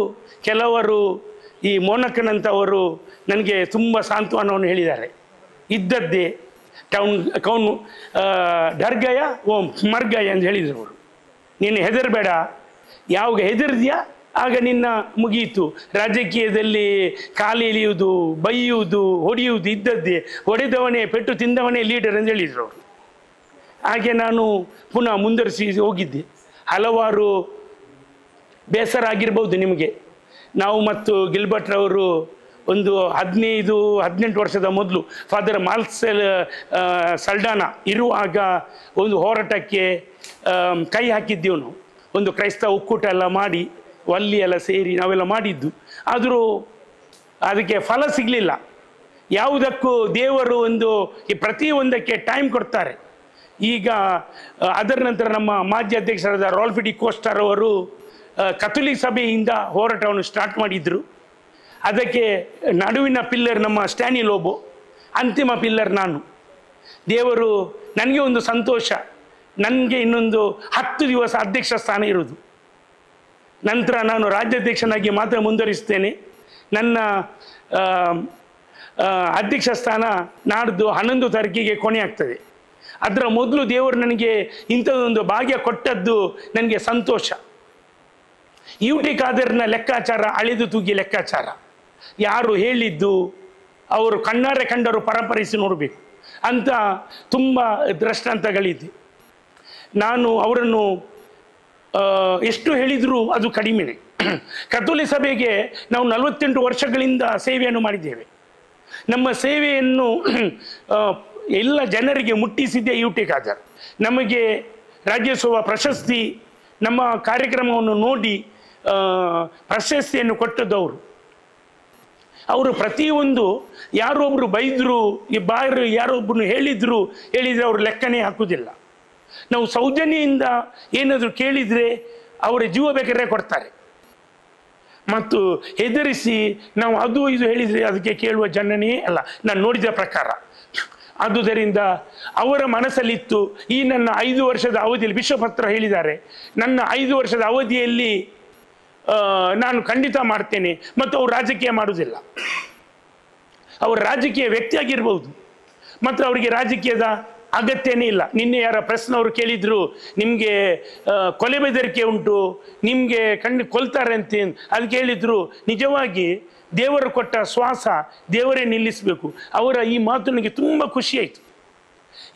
ಕೆಲವರು ಈ ಮೋನಕನಂತವರು ನನಗೆ ತುಂಬ ಸಾಂತ್ವನವನ್ನು ಹೇಳಿದ್ದಾರೆ. ಇದ್ದದ್ದೇ ಕೌನ್ ಡರ್ಗಯ ಓಂ ಮರ್ಗಯ ಅಂತ ಹೇಳಿದರು ಅವರು. ನೀನು ಹೆದರಬೇಡ, ಯಾವಾಗ ಹೆದರ್ದ್ಯಾ ಆಗ ನಿನ್ನ ಮುಗಿಯಿತು. ರಾಜಕೀಯದಲ್ಲಿ ಕಾಲು ಎಳೆಯುವುದು, ಬೈಯುವುದು, ಹೊಡೆಯುವುದು ಇದ್ದದ್ದೇ. ಹೊಡೆದವನೇ, ಪೆಟ್ಟು ತಿಂದವನೇ ಲೀಡರ್ ಅಂತ ಹೇಳಿದರು ಅವರು. ಹಾಗೆ ನಾನು ಪುನಃ ಮುಂದುವರಿಸಿ ಹೋಗಿದ್ದೆ. ಹಲವಾರು ಬೇಸರ ಆಗಿರ್ಬೋದು ನಿಮಗೆ. ನಾವು ಮತ್ತು ಗಿಲ್ಬರ್ಟ್ರವರು ಒಂದು 15-18 ವರ್ಷದ ಮೊದಲು ಫಾದರ್ ಮಾರ್ಸೆಲ್ ಸಲ್ಡಾನ ಇರುವಾಗ ಒಂದು ಹೋರಾಟಕ್ಕೆ ಕೈ ಹಾಕಿದ್ದೆವು ನಾವು. ಒಂದು ಕ್ರೈಸ್ತ ಒಕ್ಕೂಟ ಎಲ್ಲ ಮಾಡಿ, ಅಲ್ಲಿ ಎಲ್ಲ ಸೇರಿ ನಾವೆಲ್ಲ ಮಾಡಿದ್ದು. ಆದರೂ ಅದಕ್ಕೆ ಫಲ ಸಿಗಲಿಲ್ಲ. ಯಾವುದಕ್ಕೂ ದೇವರು ಈ ಪ್ರತಿಯೊಂದಕ್ಕೆ ಟೈಮ್ ಕೊಡ್ತಾರೆ. ಈಗ ಅದರ ನಂತರ ನಮ್ಮ ಮಾಜಿ ಅಧ್ಯಕ್ಷರಾದ ರಾಲ್ಫಿ ಡಿ ಕೋಸ್ಟಾರ್ ಅವರು ಕಥೋಲಿಕ್ ಸಭೆಯಿಂದ ಹೋರಾಟವನ್ನು ಸ್ಟಾರ್ಟ್ ಮಾಡಿದ್ರು. ಅದಕ್ಕೆ ನಡುವಿನ ಪಿಲ್ಲರ್ ನಮ್ಮ ಸ್ಟ್ಯಾನಿ ಲೋಬೋ, ಅಂತಿಮ ಪಿಲ್ಲರ್ ನಾನು. ದೇವರು ನನಗೆ ಒಂದು ಸಂತೋಷ, ನನಗೆ ಇನ್ನೊಂದು 10 ದಿವಸ ಅಧ್ಯಕ್ಷ ಸ್ಥಾನ ಇರುವುದು. ನಂತರ ನಾನು ರಾಜ್ಯಾಧ್ಯಕ್ಷನಾಗಿ ಮಾತ್ರ ಮುಂದುವರಿಸ್ತೇನೆ. ನನ್ನ ಅಧ್ಯಕ್ಷ ಸ್ಥಾನ ನಾಡ್ದು 11 ತಾರೀಕಿಗೆ ಕೊನೆ ಆಗ್ತದೆ. ಅದರ ಮೊದಲು ದೇವರು ನನಗೆ ಇಂಥದ್ದೊಂದು ಭಾಗ್ಯ ಕೊಟ್ಟದ್ದು ನನಗೆ ಸಂತೋಷ. ಯುಟಿ ಖಾದರ್ನ ಲೆಕ್ಕಾಚಾರ ಅಳೆದು ತೂಗಿ ಲೆಕ್ಕಾಚಾರ. ಯಾರು ಹೇಳಿದ್ದು ಅವರು ಕಣ್ಣಾರೆ ಕಂಡರು ಪರಪರಿಸಿ ನೋಡಬೇಕು ಅಂತ ತುಂಬ ದೃಷ್ಟಾಂತಗಳಿದೆ. ನಾನು ಅವರನ್ನು ಎಷ್ಟು ಹೇಳಿದರೂ ಅದು ಕಡಿಮೆನೆ. ಕತ್ತೋಲಿಕ ಸಭೆಗೆ ನಾವು 48 ವರ್ಷಗಳಿಂದ ಸೇವೆಯನ್ನು ಮಾಡಿದ್ದೇವೆ. ನಮ್ಮ ಸೇವೆಯನ್ನು ಎಲ್ಲ ಜನರಿಗೆ ಮುಟ್ಟಿಸಿದ್ದೇ ಯುಟಿ ಖಾದರ್. ನಮಗೆ ರಾಜ್ಯೋತ್ಸವ ಪ್ರಶಸ್ತಿ, ನಮ್ಮ ಕಾರ್ಯಕ್ರಮವನ್ನು ನೋಡಿ ಪ್ರಶಸ್ತಿಯನ್ನು ಕೊಟ್ಟದ್ದು ಅವರು ಪ್ರತಿಯೊಂದು ಯಾರೊಬ್ಬರು ಬೈದರು, ಯಾರೊಬ್ಬರು ಹೇಳಿದರೆ ಅವರು ಲೆಕ್ಕನೇ ಹಾಕುವುದಿಲ್ಲ. ನಾವು ಸೌಜನ್ಯದಿಂದ ಏನಾದರೂ ಕೇಳಿದರೆ ಅವರ ಜೀವ ಬೇಕಾದ್ರೆ ಕೊಡ್ತಾರೆ. ಮತ್ತು ಹೆದರಿಸಿ ನಾವು ಅದು ಇದು ಹೇಳಿದರೆ ಅದಕ್ಕೆ ಕೇಳುವ ಜನನೇ ಅಲ್ಲ, ನಾನು ನೋಡಿದ ಪ್ರಕಾರ. ಆದುದರಿಂದ ಅವರ ಮನಸ್ಸಲ್ಲಿತ್ತು, ಈ ನನ್ನ 5 ವರ್ಷದ ಅವಧಿಯಲ್ಲಿ ವಿಶ್ವಪತ್ರ ಹೇಳಿದ್ದಾರೆ, ನನ್ನ 5 ವರ್ಷದ ಅವಧಿಯಲ್ಲಿ ನಾನು ಖಂಡಿತ ಮಾಡ್ತೇನೆ. ಮತ್ತು ಅವರು ರಾಜಕೀಯ ಮಾಡುವುದಿಲ್ಲ. ಅವರು ರಾಜಕೀಯ ವ್ಯಕ್ತಿಯಾಗಿರ್ಬೋದು, ಮತ್ತು ಅವರಿಗೆ ರಾಜಕೀಯದ ಅಗತ್ಯನೇ ಇಲ್ಲ. ನಿನ್ನೆ ಯಾರ ಪ್ರಶ್ನವರು ಕೇಳಿದ್ರು, ನಿಮಗೆ ಕೊಲೆ ಬೆದರಿಕೆ ಉಂಟು, ನಿಮಗೆ ಕೊಲ್ತಾರೆ ಅಂತ. ಅದಕ್ಕೆ ಹೇಳಿದ್ರು, ನಿಜವಾಗಿ ದೇವರು ಕೊಟ್ಟ ಶ್ವಾಸ ದೇವರೇ ನಿಲ್ಲಿಸಬೇಕು. ಅವರ ಈ ಮಾತು ನನಗೆ ತುಂಬ ಖುಷಿಯಾಯಿತು.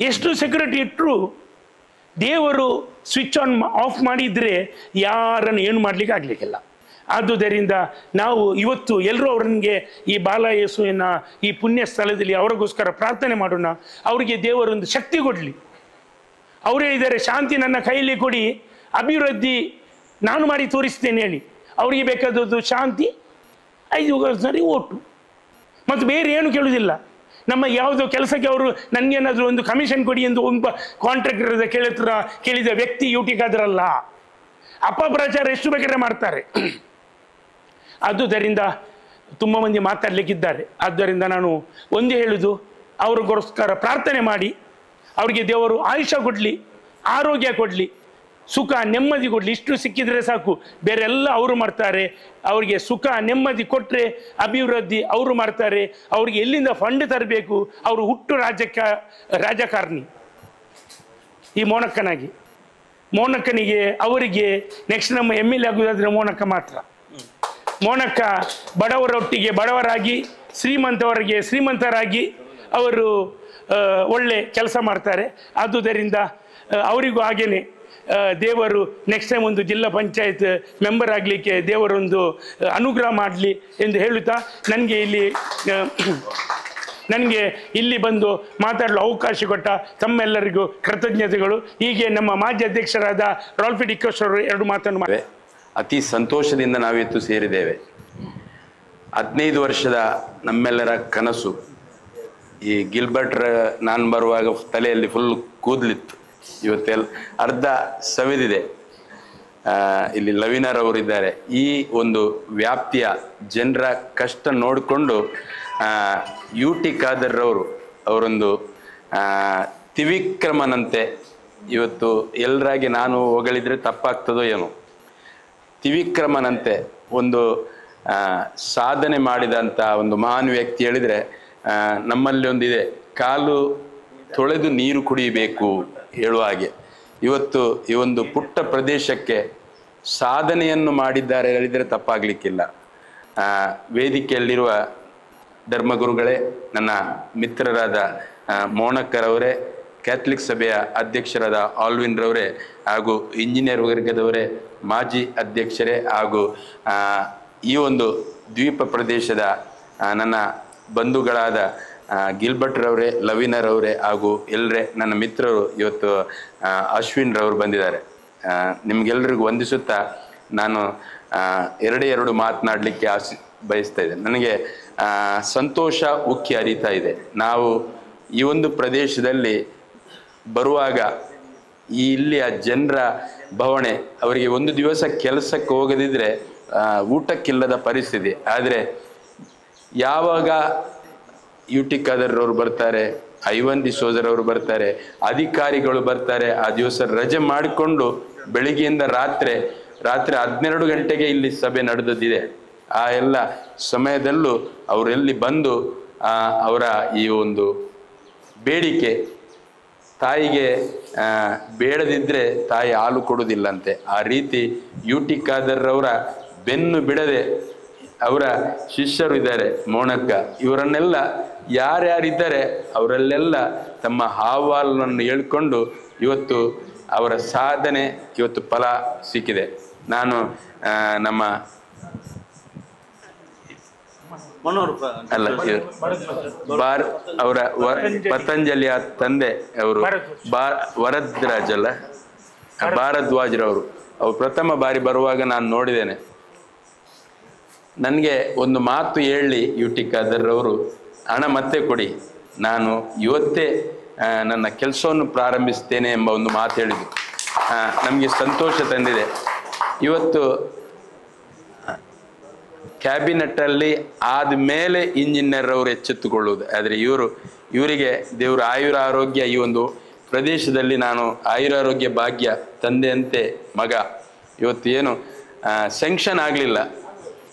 ಎಷ್ಟು ಸೆಕ್ಯೂರಿಟಿ ಇಟ್ಟರು ದೇವರು ಸ್ವಿಚ್ ಆನ್ ಆಫ್ ಮಾಡಿದರೆ ಯಾರನ್ನು ಏನು ಮಾಡಲಿಕ್ಕೆ ಆಗಲಿಕ್ಕಿಲ್ಲ. ಆದುದರಿಂದ ನಾವು ಇವತ್ತು ಎಲ್ಲರೂ ಅವರಿಗೆ ಈ ಬಾಲಯೇಸುವಿನ ಈ ಪುಣ್ಯ ಸ್ಥಳದಲ್ಲಿ ಅವರಿಗೋಸ್ಕರ ಪ್ರಾರ್ಥನೆ ಮಾಡೋಣ. ಅವರಿಗೆ ದೇವರೊಂದು ಶಕ್ತಿ ಕೊಡಲಿ. ಅವರು ಹೇಳಿದ್ದಾರೆ, ಶಾಂತಿ ನನ್ನ ಕೈಯಲ್ಲಿ ಕೊಡಿ, ಅಭಿವೃದ್ಧಿ ನಾನು ಮಾಡಿ ತೋರಿಸ್ತೇನೆ ಹೇಳಿ. ಅವರಿಗೆ ಬೇಕಾದದ್ದು ಶಾಂತಿ, 5 ವರ್ಷ ಓಟು, ಮತ್ತು ಬೇರೆ ಏನು ಕೇಳುವುದಿಲ್ಲ. ನಮ್ಮ ಯಾವುದೋ ಕೆಲಸಕ್ಕೆ ಅವರು ನನಗೇನಾದರೂ ಒಂದು ಕಮಿಷನ್ ಕೊಡಿ ಎಂದು ಒಬ್ಬ ಕಾಂಟ್ರಾಕ್ಟರ್ ಕೇಳಿದ ವ್ಯಕ್ತಿ ಯುಟಿ ಖಾದರ್ ಅಲ್ಲ. ಅಪಪ್ರಚಾರ ಎಷ್ಟು ಬೇಕಾದ್ರೆ ಮಾಡ್ತಾರೆ. ಆದುದರಿಂದ ತುಂಬ ಮಂದಿ ಮಾತಾಡಲಿಕ್ಕಿದ್ದಾರೆ. ಆದ್ದರಿಂದ ನಾನು ಒಂದೇ ಹೇಳುವುದು, ಅವ್ರಿಗೋಸ್ಕರ ಪ್ರಾರ್ಥನೆ ಮಾಡಿ, ಅವರಿಗೆ ದೇವರು ಆಯುಷ್ಯ ಕೊಡಲಿ, ಆರೋಗ್ಯ ಕೊಡಲಿ, ಸುಖ ನೆಮ್ಮದಿ ಕೊಡಲಿ. ಇಷ್ಟು ಸಿಕ್ಕಿದರೆ ಸಾಕು, ಬೇರೆಲ್ಲ ಅವರು ಮಾಡ್ತಾರೆ. ಅವರಿಗೆ ಸುಖ ನೆಮ್ಮದಿ ಕೊಟ್ಟರೆ ಅಭಿವೃದ್ಧಿ ಅವರು ಮಾಡ್ತಾರೆ. ಅವ್ರಿಗೆ ಎಲ್ಲಿಂದ ಫಂಡ್ ತರಬೇಕು, ಅವರು ಹುಟ್ಟು ರಾಜಕಾರಣಿ. ಈ ಮೋನಕ್ಕನಿಗೆ ಅವರಿಗೆ ನೆಕ್ಸ್ಟ್ ನಮ್ಮ MLA ಆಗುವುದಾದ್ರೆ ಮೋನಕ್ಕ ಮಾತ್ರ. ಮೋನಕ್ಕ ಬಡವರೊಟ್ಟಿಗೆ ಬಡವರಾಗಿ, ಶ್ರೀಮಂತವರಿಗೆ ಶ್ರೀಮಂತರಾಗಿ ಅವರು ಒಳ್ಳೆ ಕೆಲಸ ಮಾಡ್ತಾರೆ. ಆದುದರಿಂದ ಅವರಿಗೂ ಹಾಗೇನೆ ದೇವರು ನೆಕ್ಸ್ಟ್ ಟೈಮ್ ಒಂದು ಜಿಲ್ಲಾ ಪಂಚಾಯತ್ ಮೆಂಬರ್ ಆಗಲಿಕ್ಕೆ ದೇವರೊಂದು ಅನುಗ್ರಹ ಮಾಡಲಿ ಎಂದು ಹೇಳುತ್ತಾ, ನನಗೆ ಇಲ್ಲಿ ಬಂದು ಮಾತಾಡಲು ಅವಕಾಶ ಕೊಟ್ಟ ತಮ್ಮೆಲ್ಲರಿಗೂ ಕೃತಜ್ಞತೆಗಳು. ಹೀಗೆ ನಮ್ಮ ಮಾಜಿ ಅಧ್ಯಕ್ಷರಾದ ರಾಲ್ಫಿ ಡಿಕೋಸ್ ಅವರು 2 ಮಾತನ್ನು ಮಾಡಿ. ಅತಿ ಸಂತೋಷದಿಂದ ನಾವಿತ್ತು ಸೇರಿದ್ದೇವೆ. 15 ವರ್ಷದ ನಮ್ಮೆಲ್ಲರ ಕನಸು. ಈ ಗಿಲ್ಬರ್ಟ್ ನಾನು ಬರುವಾಗ ತಲೆಯಲ್ಲಿ ಫುಲ್ ಕೂದಲಿತ್ತು, ಇವತ್ತೆಲ್ಲ ಅರ್ಧ ಸವೆದಿದೆ. ಇಲ್ಲಿ ಲವಿನರ್ ಅವರಿದ್ದಾರೆ. ಈ ಒಂದು ವ್ಯಾಪ್ತಿಯ ಜನರ ಕಷ್ಟ ನೋಡಿಕೊಂಡು ಯುಟಿ ಖಾದರ್ ಅವರೊಂದು ತ್ರಿವಿಕ್ರಮನಂತೆ, ಇವತ್ತು ಎಲ್ಲರಾಗಿ ನಾನು ಹೊಗಳಿದ್ರೆ ತಪ್ಪಾಗ್ತದೋ ಏನೋ, ತ್ರಿವಿಕ್ರಮನಂತೆ ಒಂದು ಸಾಧನೆ ಮಾಡಿದಂಥ ಒಂದು ಮಹಾನ್ ವ್ಯಕ್ತಿ ಹೇಳಿದರೆ ನಮ್ಮಲ್ಲಿ ಒಂದಿದೆ, ಕಾಲು ತೊಳೆದು ನೀರು ಕುಡಿಯಬೇಕು ಹೇಳುವ ಹಾಗೆ. ಇವತ್ತು ಈ ಒಂದು ಪುಟ್ಟ ಪ್ರದೇಶಕ್ಕೆ ಸಾಧನೆಯನ್ನು ಮಾಡಿದ್ದಾರೆ ಹೇಳಿದರೆ ತಪ್ಪಾಗಲಿಕ್ಕಿಲ್ಲ. ವೇದಿಕೆಯಲ್ಲಿರುವ ಧರ್ಮಗುರುಗಳೇ, ನನ್ನ ಮಿತ್ರರಾದ ಮೋನಕ್ಕರವರೇ, ಕ್ಯಾಥಲಿಕ್ ಸಭೆಯ ಅಧ್ಯಕ್ಷರಾದ ಆಲ್ವಿನ್ರವರೇ, ಹಾಗೂ ಇಂಜಿನಿಯರ್ ವರ್ಗದವರೇ, ಮಾಜಿ ಅಧ್ಯಕ್ಷರೇ, ಹಾಗೂ ಈ ಒಂದು ದ್ವೀಪ ಪ್ರದೇಶದ ನನ್ನ ಬಂಧುಗಳಾದ ಗಿಲ್ಬರ್ಟ್ರವರೇ, ಲವಿನರ್ ಅವರೇ, ಹಾಗೂ ಎಲ್ಲರೇ ನನ್ನ ಮಿತ್ರರು, ಇವತ್ತು ಅಶ್ವಿನ್ರವರು ಬಂದಿದ್ದಾರೆ. ನಿಮಗೆಲ್ಲರಿಗೂ ವಂದಿಸುತ್ತಾ ನಾನು 2 ಮಾತನಾಡಲಿಕ್ಕೆ ಬಯಸ್ತಾ ಇದ್ದೇನೆ. ನನಗೆ ಸಂತೋಷ ಉಕ್ಕಿ ಹರಿತಾ ಇದೆ. ನಾವು ಈ ಒಂದು ಪ್ರದೇಶದಲ್ಲಿ ಬರುವಾಗ ಇಲ್ಲಿಯ ಜನರ ಬವಣೆ, ಅವರಿಗೆ ಒಂದು ದಿವಸ ಕೆಲಸಕ್ಕೆ ಹೋಗದಿದ್ರೆ ಊಟಕ್ಕಿಲ್ಲದ ಪರಿಸ್ಥಿತಿ. ಆದರೆ ಯಾವಾಗ ಯುಟಿ ಖಾದರ್ ಅವರು ಬರ್ತಾರೆ, ಐವನ್ ಡಿಸೋಜರ್ ಅವರು ಬರ್ತಾರೆ, ಅಧಿಕಾರಿಗಳು ಬರ್ತಾರೆ, ಆ ದಿವಸ ರಜೆ ಮಾಡಿಕೊಂಡು ಬೆಳಿಗ್ಗೆಯಿಂದ ರಾತ್ರಿ 12 ಗಂಟೆಗೆ ಇಲ್ಲಿ ಸಭೆ ನಡೆದಿದೆ. ಆ ಎಲ್ಲ ಸಮಯದಲ್ಲೂ ಅವರೆಲ್ಲಿ ಬಂದು ಅವರ ಈ ಒಂದು ಬೇಡಿಕೆ, ತಾಯಿಗೆ ಬೇಡದಿದ್ದರೆ ತಾಯಿ ಹಾಲು ಕೊಡುವುದಿಲ್ಲಂತೆ. ಆ ರೀತಿ UT ಖಾದರ್ ಅವರ ಬೆನ್ನು ಬಿಡದೆ ಅವರ ಶಿಷ್ಯರು ಇದ್ದಾರೆ, ಮೋನಕ್ಕ, ಇವರನ್ನೆಲ್ಲ ಯಾರ್ಯಾರಿದ್ದಾರೆ ಅವರಲ್ಲೆಲ್ಲ ತಮ್ಮ ಅಹವಾಲನ್ನು ಹೇಳ್ಕೊಂಡು ಇವತ್ತು ಅವರ ಸಾಧನೆ ಇವತ್ತು ಫಲ ಸಿಕ್ಕಿದೆ. ನಾನು ನಮ್ಮ ಅಲ್ಲ ಅವರ ಪತಂಜಲಿಯ ತಂದೆ ಅವರು ಭಾರದ್ವಾಜ್ರವರು ಅವರು ಪ್ರಥಮ ಬಾರಿ ಬರುವಾಗ ನಾನು ನೋಡಿದ್ದೇನೆ. ನನಗೆ ಒಂದು ಮಾತು ಹೇಳಿ UT ಖಾದರ್ ಅವರು, ಹಣ ಮತ್ತೆ ಕೊಡಿ, ನಾನು ಇವತ್ತೇ ನನ್ನ ಕೆಲಸವನ್ನು ಪ್ರಾರಂಭಿಸ್ತೇನೆ ಎಂಬ ಒಂದು ಮಾತು ಹೇಳಿದರು. ನಮಗೆ ಸಂತೋಷ ತಂದಿದೆ. ಇವತ್ತು ಕ್ಯಾಬಿನೆಟ್ಟಲ್ಲಿ ಆದಮೇಲೆ ಇಂಜಿನಿಯರ್ ಅವರು ಎಚ್ಚೆತ್ತುಕೊಳ್ಳುವುದು, ಆದರೆ ಇವರಿಗೆ ದೇವರು ಆಯುರ ಆರೋಗ್ಯ, ಈ ಒಂದು ಪ್ರದೇಶದಲ್ಲಿ ನಾನು ಆಯುರಾರೋಗ್ಯ ಭಾಗ್ಯ ತಂದೆಯಂತೆ ಮಗ. ಇವತ್ತು ಏನು ಸ್ಯಾಂಕ್ಷನ್ ಆಗಲಿಲ್ಲ,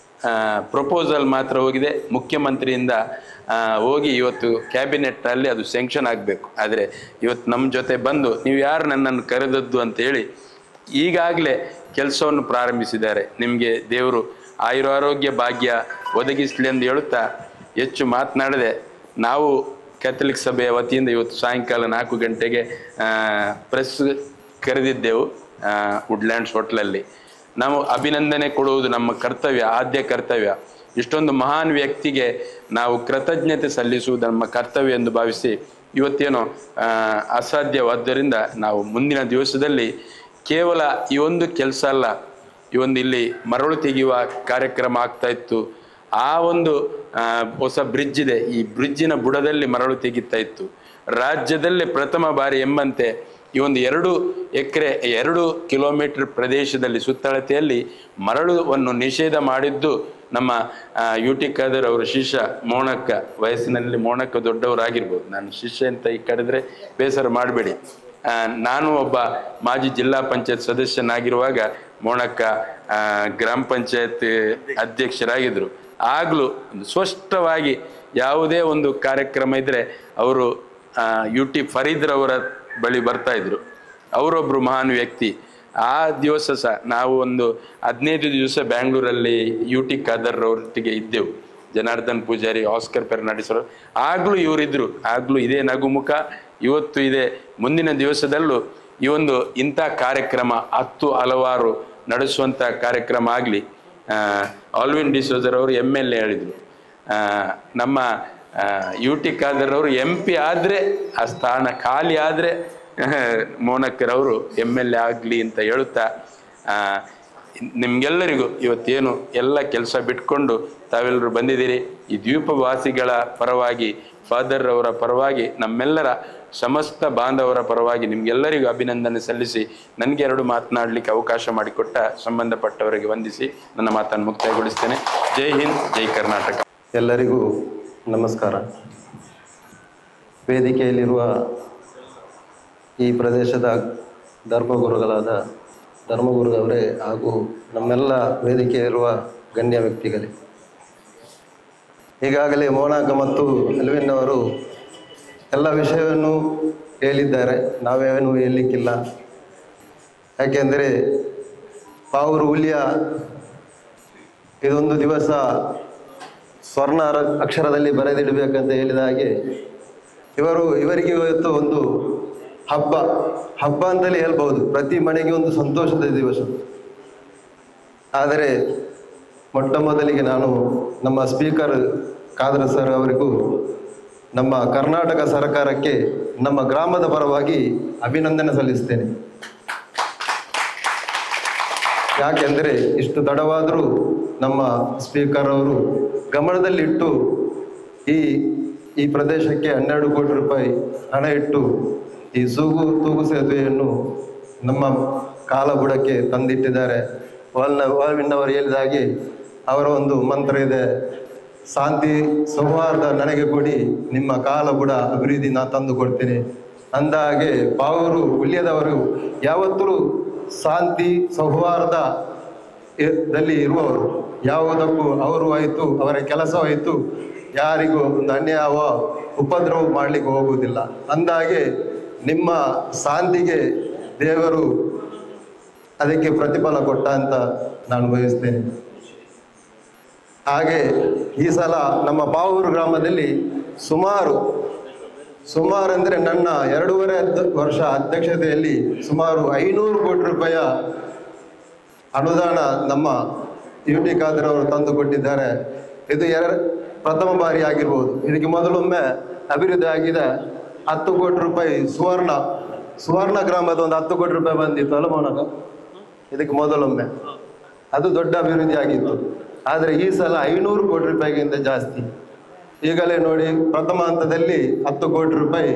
ಪ್ರಪೋಸಲ್ ಮಾತ್ರ ಹೋಗಿದೆ, ಮುಖ್ಯಮಂತ್ರಿಯಿಂದ ಹೋಗಿ ಇವತ್ತು ಕ್ಯಾಬಿನೆಟ್ಟಲ್ಲಿ ಅದು ಸ್ಯಾಂಕ್ಷನ್ ಆಗಬೇಕು. ಆದರೆ ಇವತ್ತು ನಮ್ಮ ಜೊತೆ ಬಂದು ನೀವು ಯಾರು ನನ್ನನ್ನು ಕರೆದದ್ದು ಅಂತೇಳಿ ಈಗಾಗಲೇ ಕೆಲಸವನ್ನು ಪ್ರಾರಂಭಿಸಿದ್ದಾರೆ. ನಿಮಗೆ ದೇವರು ಆಯುರಾರೋಗ್ಯ ಭಾಗ್ಯ ಒದಗಿಸಲಿ ಎಂದು ಹೇಳುತ್ತಾ ಹೆಚ್ಚು ಮಾತನಾಡದೆ, ನಾವು ಕ್ಯಾಥಲಿಕ್ ಸಭೆಯ ವತಿಯಿಂದ ಇವತ್ತು ಸಾಯಂಕಾಲ 4 ಗಂಟೆಗೆ ಪ್ರೆಸ್ ಕರೆದಿದ್ದೆವು ವುಡ್ಲ್ಯಾಂಡ್ಸ್ ಹೋಟ್ಲಲ್ಲಿ. ನಾವು ಅಭಿನಂದನೆ ಕೊಡುವುದು ನಮ್ಮ ಕರ್ತವ್ಯ, ಆದ್ಯ ಕರ್ತವ್ಯ. ಇಷ್ಟೊಂದು ಮಹಾನ್ ವ್ಯಕ್ತಿಗೆ ನಾವು ಕೃತಜ್ಞತೆ ಸಲ್ಲಿಸುವುದು ನಮ್ಮ ಕರ್ತವ್ಯ ಎಂದು ಭಾವಿಸಿ ಇವತ್ತೇನೋ ಅಸಾಧ್ಯವಾದ್ದರಿಂದ ನಾವು ಮುಂದಿನ ದಿವಸದಲ್ಲಿ ಕೇವಲ ಈ ಒಂದು ಕೆಲಸ ಅಲ್ಲ, ಈ ಒಂದು ಇಲ್ಲಿ ಮರಳು ತೆಗೆಯುವ ಕಾರ್ಯಕ್ರಮ ಆಗ್ತಾ ಇತ್ತು. ಆ ಒಂದು ಹೊಸ ಬ್ರಿಡ್ಜ್ ಇದೆ, ಈ ಬ್ರಿಡ್ಜಿನ ಬುಡದಲ್ಲಿ ಮರಳು ತೆಗಿತಾ ಇತ್ತು. ರಾಜ್ಯದಲ್ಲೇ ಪ್ರಥಮ ಬಾರಿ ಎಂಬಂತೆ ಈ ಒಂದು 2 ಎಕರೆ 2 ಕಿಲೋಮೀಟರ್ ಪ್ರದೇಶದಲ್ಲಿ ಸುತ್ತಳತೆಯಲ್ಲಿ ಮರಳುವನ್ನು ನಿಷೇಧ ಮಾಡಿದ್ದು ನಮ್ಮ UT ಖಾದರ್ ಅವರ ಶಿಷ್ಯ ಮೋನಕ್ಕ. ವಯಸ್ಸಿನಲ್ಲಿ ಮೋನಕ್ಕ ದೊಡ್ಡವರಾಗಿರ್ಬೋದು, ನಾನು ಶಿಷ್ಯ ಅಂತ ಈ ಕರೆದ್ರೆ ಬೇಸರ ಮಾಡಬೇಡಿ. ನಾನು ಒಬ್ಬ ಮಾಜಿ ಜಿಲ್ಲಾ ಪಂಚಾಯತ್ ಸದಸ್ಯನಾಗಿರುವಾಗ ಮೋನಕ್ಕ ಗ್ರಾಮ ಪಂಚಾಯತ್ ಅಧ್ಯಕ್ಷರಾಗಿದ್ದರು. ಆಗಲೂ ಒಂದು ಸ್ಪಷ್ಟವಾಗಿ ಯಾವುದೇ ಒಂದು ಕಾರ್ಯಕ್ರಮ ಇದ್ದರೆ ಅವರು UT ಫರೀದ್ರವರ ಬಳಿ ಬರ್ತಾ ಇದ್ರು. ಅವರೊಬ್ಬರು ಮಹಾನ್ ವ್ಯಕ್ತಿ. ಆ ದಿವಸ ಸಹ ನಾವು ಒಂದು 15 ದಿವಸ ಬ್ಯಾಂಗ್ಳೂರಲ್ಲಿ UT ಖಾದರ್ ಅವರೊಟ್ಟಿಗೆ ಇದ್ದೆವು. ಜನಾರ್ದನ್ ಪೂಜಾರಿ, ಆಸ್ಕರ್ ಫೆರ್ನಾಂಡಿಸ್ ಅವರು. ಆಗಲೂ ಇವರಿದ್ರು, ಆಗಲೂ ಇದೇ ನಗುಮುಖ ಇವತ್ತು ಇದೆ. ಮುಂದಿನ ದಿವಸದಲ್ಲೂ ಈ ಒಂದು ಇಂಥ ಕಾರ್ಯಕ್ರಮ ಹಲವಾರು ನಡೆಸುವಂಥ ಕಾರ್ಯಕ್ರಮ ಆಗಲಿ. ಆಲ್ವಿನ್ ಡಿಸೋಜರ್ ಅವರು MLA ಹೇಳಿದರು, ನಮ್ಮ UT ಖಾದರ್ ಅವರು MP ಆದರೆ ಆ ಸ್ಥಾನ ಖಾಲಿ ಆದರೆ ಮೋನಕ್ಕರವರು MLA ಆಗಲಿ ಅಂತ ಹೇಳುತ್ತಾ, ನಿಮ್ಗೆಲ್ಲರಿಗೂ ಇವತ್ತೇನು ಎಲ್ಲ ಕೆಲಸ ಬಿಟ್ಕೊಂಡು ತಾವೆಲ್ಲರೂ ಬಂದಿದ್ದೀರಿ. ಈ ದ್ವೀಪವಾಸಿಗಳ ಪರವಾಗಿ, ಫಾದರ್ ಅವರ ಪರವಾಗಿ, ನಮ್ಮೆಲ್ಲರ ಸಮಸ್ತ ಬಾಂಧವರ ಪರವಾಗಿ ನಿಮ್ಗೆಲ್ಲರಿಗೂ ಅಭಿನಂದನೆ ಸಲ್ಲಿಸಿ ನನಗೆ 2 ಮಾತನಾಡಲಿಕ್ಕೆ ಅವಕಾಶ ಮಾಡಿಕೊಟ್ಟ ಸಂಬಂಧಪಟ್ಟವರಿಗೆ ವಂದಿಸಿ ನನ್ನ ಮಾತನ್ನು ಮುಕ್ತಾಯಗೊಳಿಸ್ತೇನೆ. ಜೈ ಹಿಂದ್, ಜೈ ಕರ್ನಾಟಕ. ಎಲ್ಲರಿಗೂ ನಮಸ್ಕಾರ. ವೇದಿಕೆಯಲ್ಲಿರುವ ಈ ಪ್ರದೇಶದ ಧರ್ಮಗುರುಗಳವರೇ ಹಾಗೂ ನಮ್ಮೆಲ್ಲ ವೇದಿಕೆಯಲ್ಲಿರುವ ಗಣ್ಯ ವ್ಯಕ್ತಿಗಳೇ, ಈಗಾಗಲೇ ಮೋನಕ್ಕ ಮತ್ತು ಅಲ್ವಿನ್ ಅವರು ಎಲ್ಲ ವಿಷಯವನ್ನು ಹೇಳಿದ್ದಾರೆ. ನಾವೇನು ಹೇಳಲಿಕ್ಕಿಲ್ಲ. ಯಾಕೆಂದರೆ ಪಾವೂರು ಹುಲಿಯ ಇದೊಂದು ದಿವಸ ಸ್ವರ್ಣ ಅಕ್ಷರದಲ್ಲಿ ಬರೆದಿಡಬೇಕಂತ ಹೇಳಿದ ಹಾಗೆ ಇವರಿಗೆ ಇವತ್ತು ಒಂದು ಹಬ್ಬ ಅಂತಲೇ ಹೇಳ್ಬೋದು. ಪ್ರತಿ ಮನೆಗೆ ಒಂದು ಸಂತೋಷದ ದಿವಸ. ಆದರೆ ಮೊಟ್ಟ ಮೊದಲಿಗೆ ನಾನು ನಮ್ಮ ಸ್ಪೀಕರ್ ಖಾದರ್ ಸರ್ ಅವರಿಗೂ ನಮ್ಮ ಕರ್ನಾಟಕ ಸರ್ಕಾರಕ್ಕೆ ನಮ್ಮ ಗ್ರಾಮದ ಪರವಾಗಿ ಅಭಿನಂದನೆ ಸಲ್ಲಿಸ್ತೇನೆ. ಯಾಕೆಂದರೆ ಇಷ್ಟು ತಡವಾದರೂ ನಮ್ಮ ಸ್ಪೀಕರ್ ಅವರು ಗಮನದಲ್ಲಿಟ್ಟು ಈ ಪ್ರದೇಶಕ್ಕೆ 12 ಕೋಟಿ ರೂಪಾಯಿ ಹಣ ಇಟ್ಟು ಈ ತೂಗು ಸೇತುವೆಯನ್ನು ನಮ್ಮ ಕಾಲಬುಡಕ್ಕೆ ತಂದಿಟ್ಟಿದ್ದಾರೆ. ವಾಲ್ವಿನ್ ಅವರು ಹೇಳಿದ ಹಾಗೆ ಅವರ ಒಂದು ಮಂತ್ರ ಇದೆ, ಶಾಂತಿ ಸೌಹಾರ್ದ ನನಗೆ ಕೊಡಿ, ನಿಮ್ಮ ಕಾಲಬುಡ ಅಭಿವೃದ್ಧಿ ನಾ ತಂದು ಕೊಡ್ತೇನೆ. ಅಂದ ಹಾಗೆ ಪಾವೂರು ಹುಲಿಯದವರು ಯಾವತ್ತೂ ಶಾಂತಿ ಸೌಹಾರ್ದದಲ್ಲಿ ಇರುವವರು. ಯಾವುದಕ್ಕೂ ಅವರು ಆಯಿತು, ಅವರ ಕೆಲಸವಾಯಿತು, ಯಾರಿಗೂ ಒಂದು ಅನ್ಯಾಯ ಉಪದ್ರವ ಮಾಡಲಿಕ್ಕೆ ಹೋಗುವುದಿಲ್ಲ. ಅಂದಾಗೆ ನಿಮ್ಮ ಶಾಂತಿಗೆ ದೇವರು ಅದಕ್ಕೆ ಪ್ರತಿಫಲ ಕೊಟ್ಟ ಅಂತ ನಾನು ಬಯಸ್ತೇನೆ. ಹಾಗೆ ಈ ಸಲ ನಮ್ಮ ಪಾವೂರು ಗ್ರಾಮದಲ್ಲಿ ಸುಮಾರು ಅಂದರೆ ನನ್ನ 2.5 ವರ್ಷ ಅಧ್ಯಕ್ಷತೆಯಲ್ಲಿ ಸುಮಾರು 500 ಕೋಟಿ ರೂಪಾಯಿಯ ಅನುದಾನ ನಮ್ಮ UT ಖಾದರ್ ಅವರು ತಂದು ಕೊಟ್ಟಿದ್ದಾರೆ. ಇದು ಪ್ರಥಮ ಬಾರಿ ಆಗಿರ್ಬೋದು. ಇದಕ್ಕೆ ಮೊದಲೊಮ್ಮೆ ಅಭಿವೃದ್ಧಿ ಆಗಿದೆ 10 ಕೋಟಿ ರೂಪಾಯಿ ಸುವರ್ಣ ಗ್ರಾಮದ ಒಂದು 10 ಕೋಟಿ ರೂಪಾಯಿ ಬಂದಿತ್ತು ಅಲ್ಲ ಮೌನಕ, ಇದಕ್ಕೆ ಮೊದಲೊಮ್ಮೆ ಅದು ದೊಡ್ಡ ಅಭಿವೃದ್ಧಿ ಆಗಿತ್ತು. ಆದರೆ ಈ ಸಲ 500 ಕೋಟಿ ರೂಪಾಯಿಗಿಂತ ಜಾಸ್ತಿ. ಈಗಲೇ ನೋಡಿ, ಪ್ರಥಮ ಹಂತದಲ್ಲಿ 10 ಕೋಟಿ ರೂಪಾಯಿ,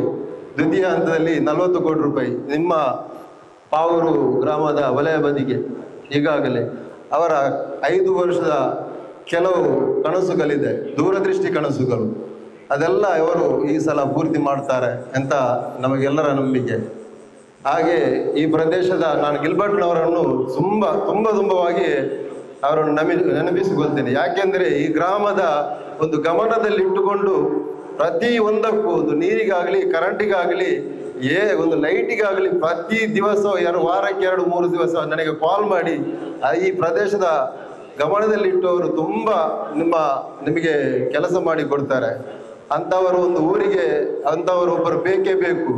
ದ್ವಿತೀಯ ಹಂತದಲ್ಲಿ 40 ಕೋಟಿ ರೂಪಾಯಿ ನಿಮ್ಮ ಪಾವೂರು ಗ್ರಾಮದ ವಲಯ ಬದಿಗೆ ಈಗಾಗಲೇ ಅವರ 5 ವರ್ಷದ ಕೆಲವು ಕನಸುಗಳಿದೆ, ದೂರದೃಷ್ಟಿ ಕನಸುಗಳು, ಅದೆಲ್ಲ ಅವರು ಈ ಸಲ ಪೂರ್ತಿ ಮಾಡ್ತಾರೆ ಅಂತ ನಮಗೆಲ್ಲರ ನಂಬಿಕೆ. ಹಾಗೆ ಈ ಪ್ರದೇಶದ ನಾನು ಗಿಲ್ಬರ್ಟ್ನವರನ್ನು ತುಂಬವಾಗಿ ಅವರನ್ನು ನೆನಪಿಸಿಕೊಳ್ತೇನೆ. ಯಾಕೆಂದರೆ ಈ ಗ್ರಾಮದ ಒಂದು ಗಮನದಲ್ಲಿಟ್ಟುಕೊಂಡು ಪ್ರತಿ ಒಂದಕ್ಕೂ ಒಂದು ನೀರಿಗಾಗಲಿ, ಕರೆಂಟಿಗಾಗಲಿ, ಒಂದು ಲೈಟಿಗಾಗಲಿ ಪ್ರತಿ ದಿವಸ ವಾರಕ್ಕೆ 2-3 ದಿವಸ ನನಗೆ ಕಾಲ್ ಮಾಡಿ ಈ ಪ್ರದೇಶದ ಗಮನದಲ್ಲಿಟ್ಟು ಅವರು ತುಂಬ ನಿಮಗೆ ಕೆಲಸ ಮಾಡಿ ಕೊಡ್ತಾರೆ. ಅಂಥವರು ಒಂದು ಊರಿಗೆ ಅಂಥವರು ಒಬ್ಬರು ಬೇಕೇ ಬೇಕು.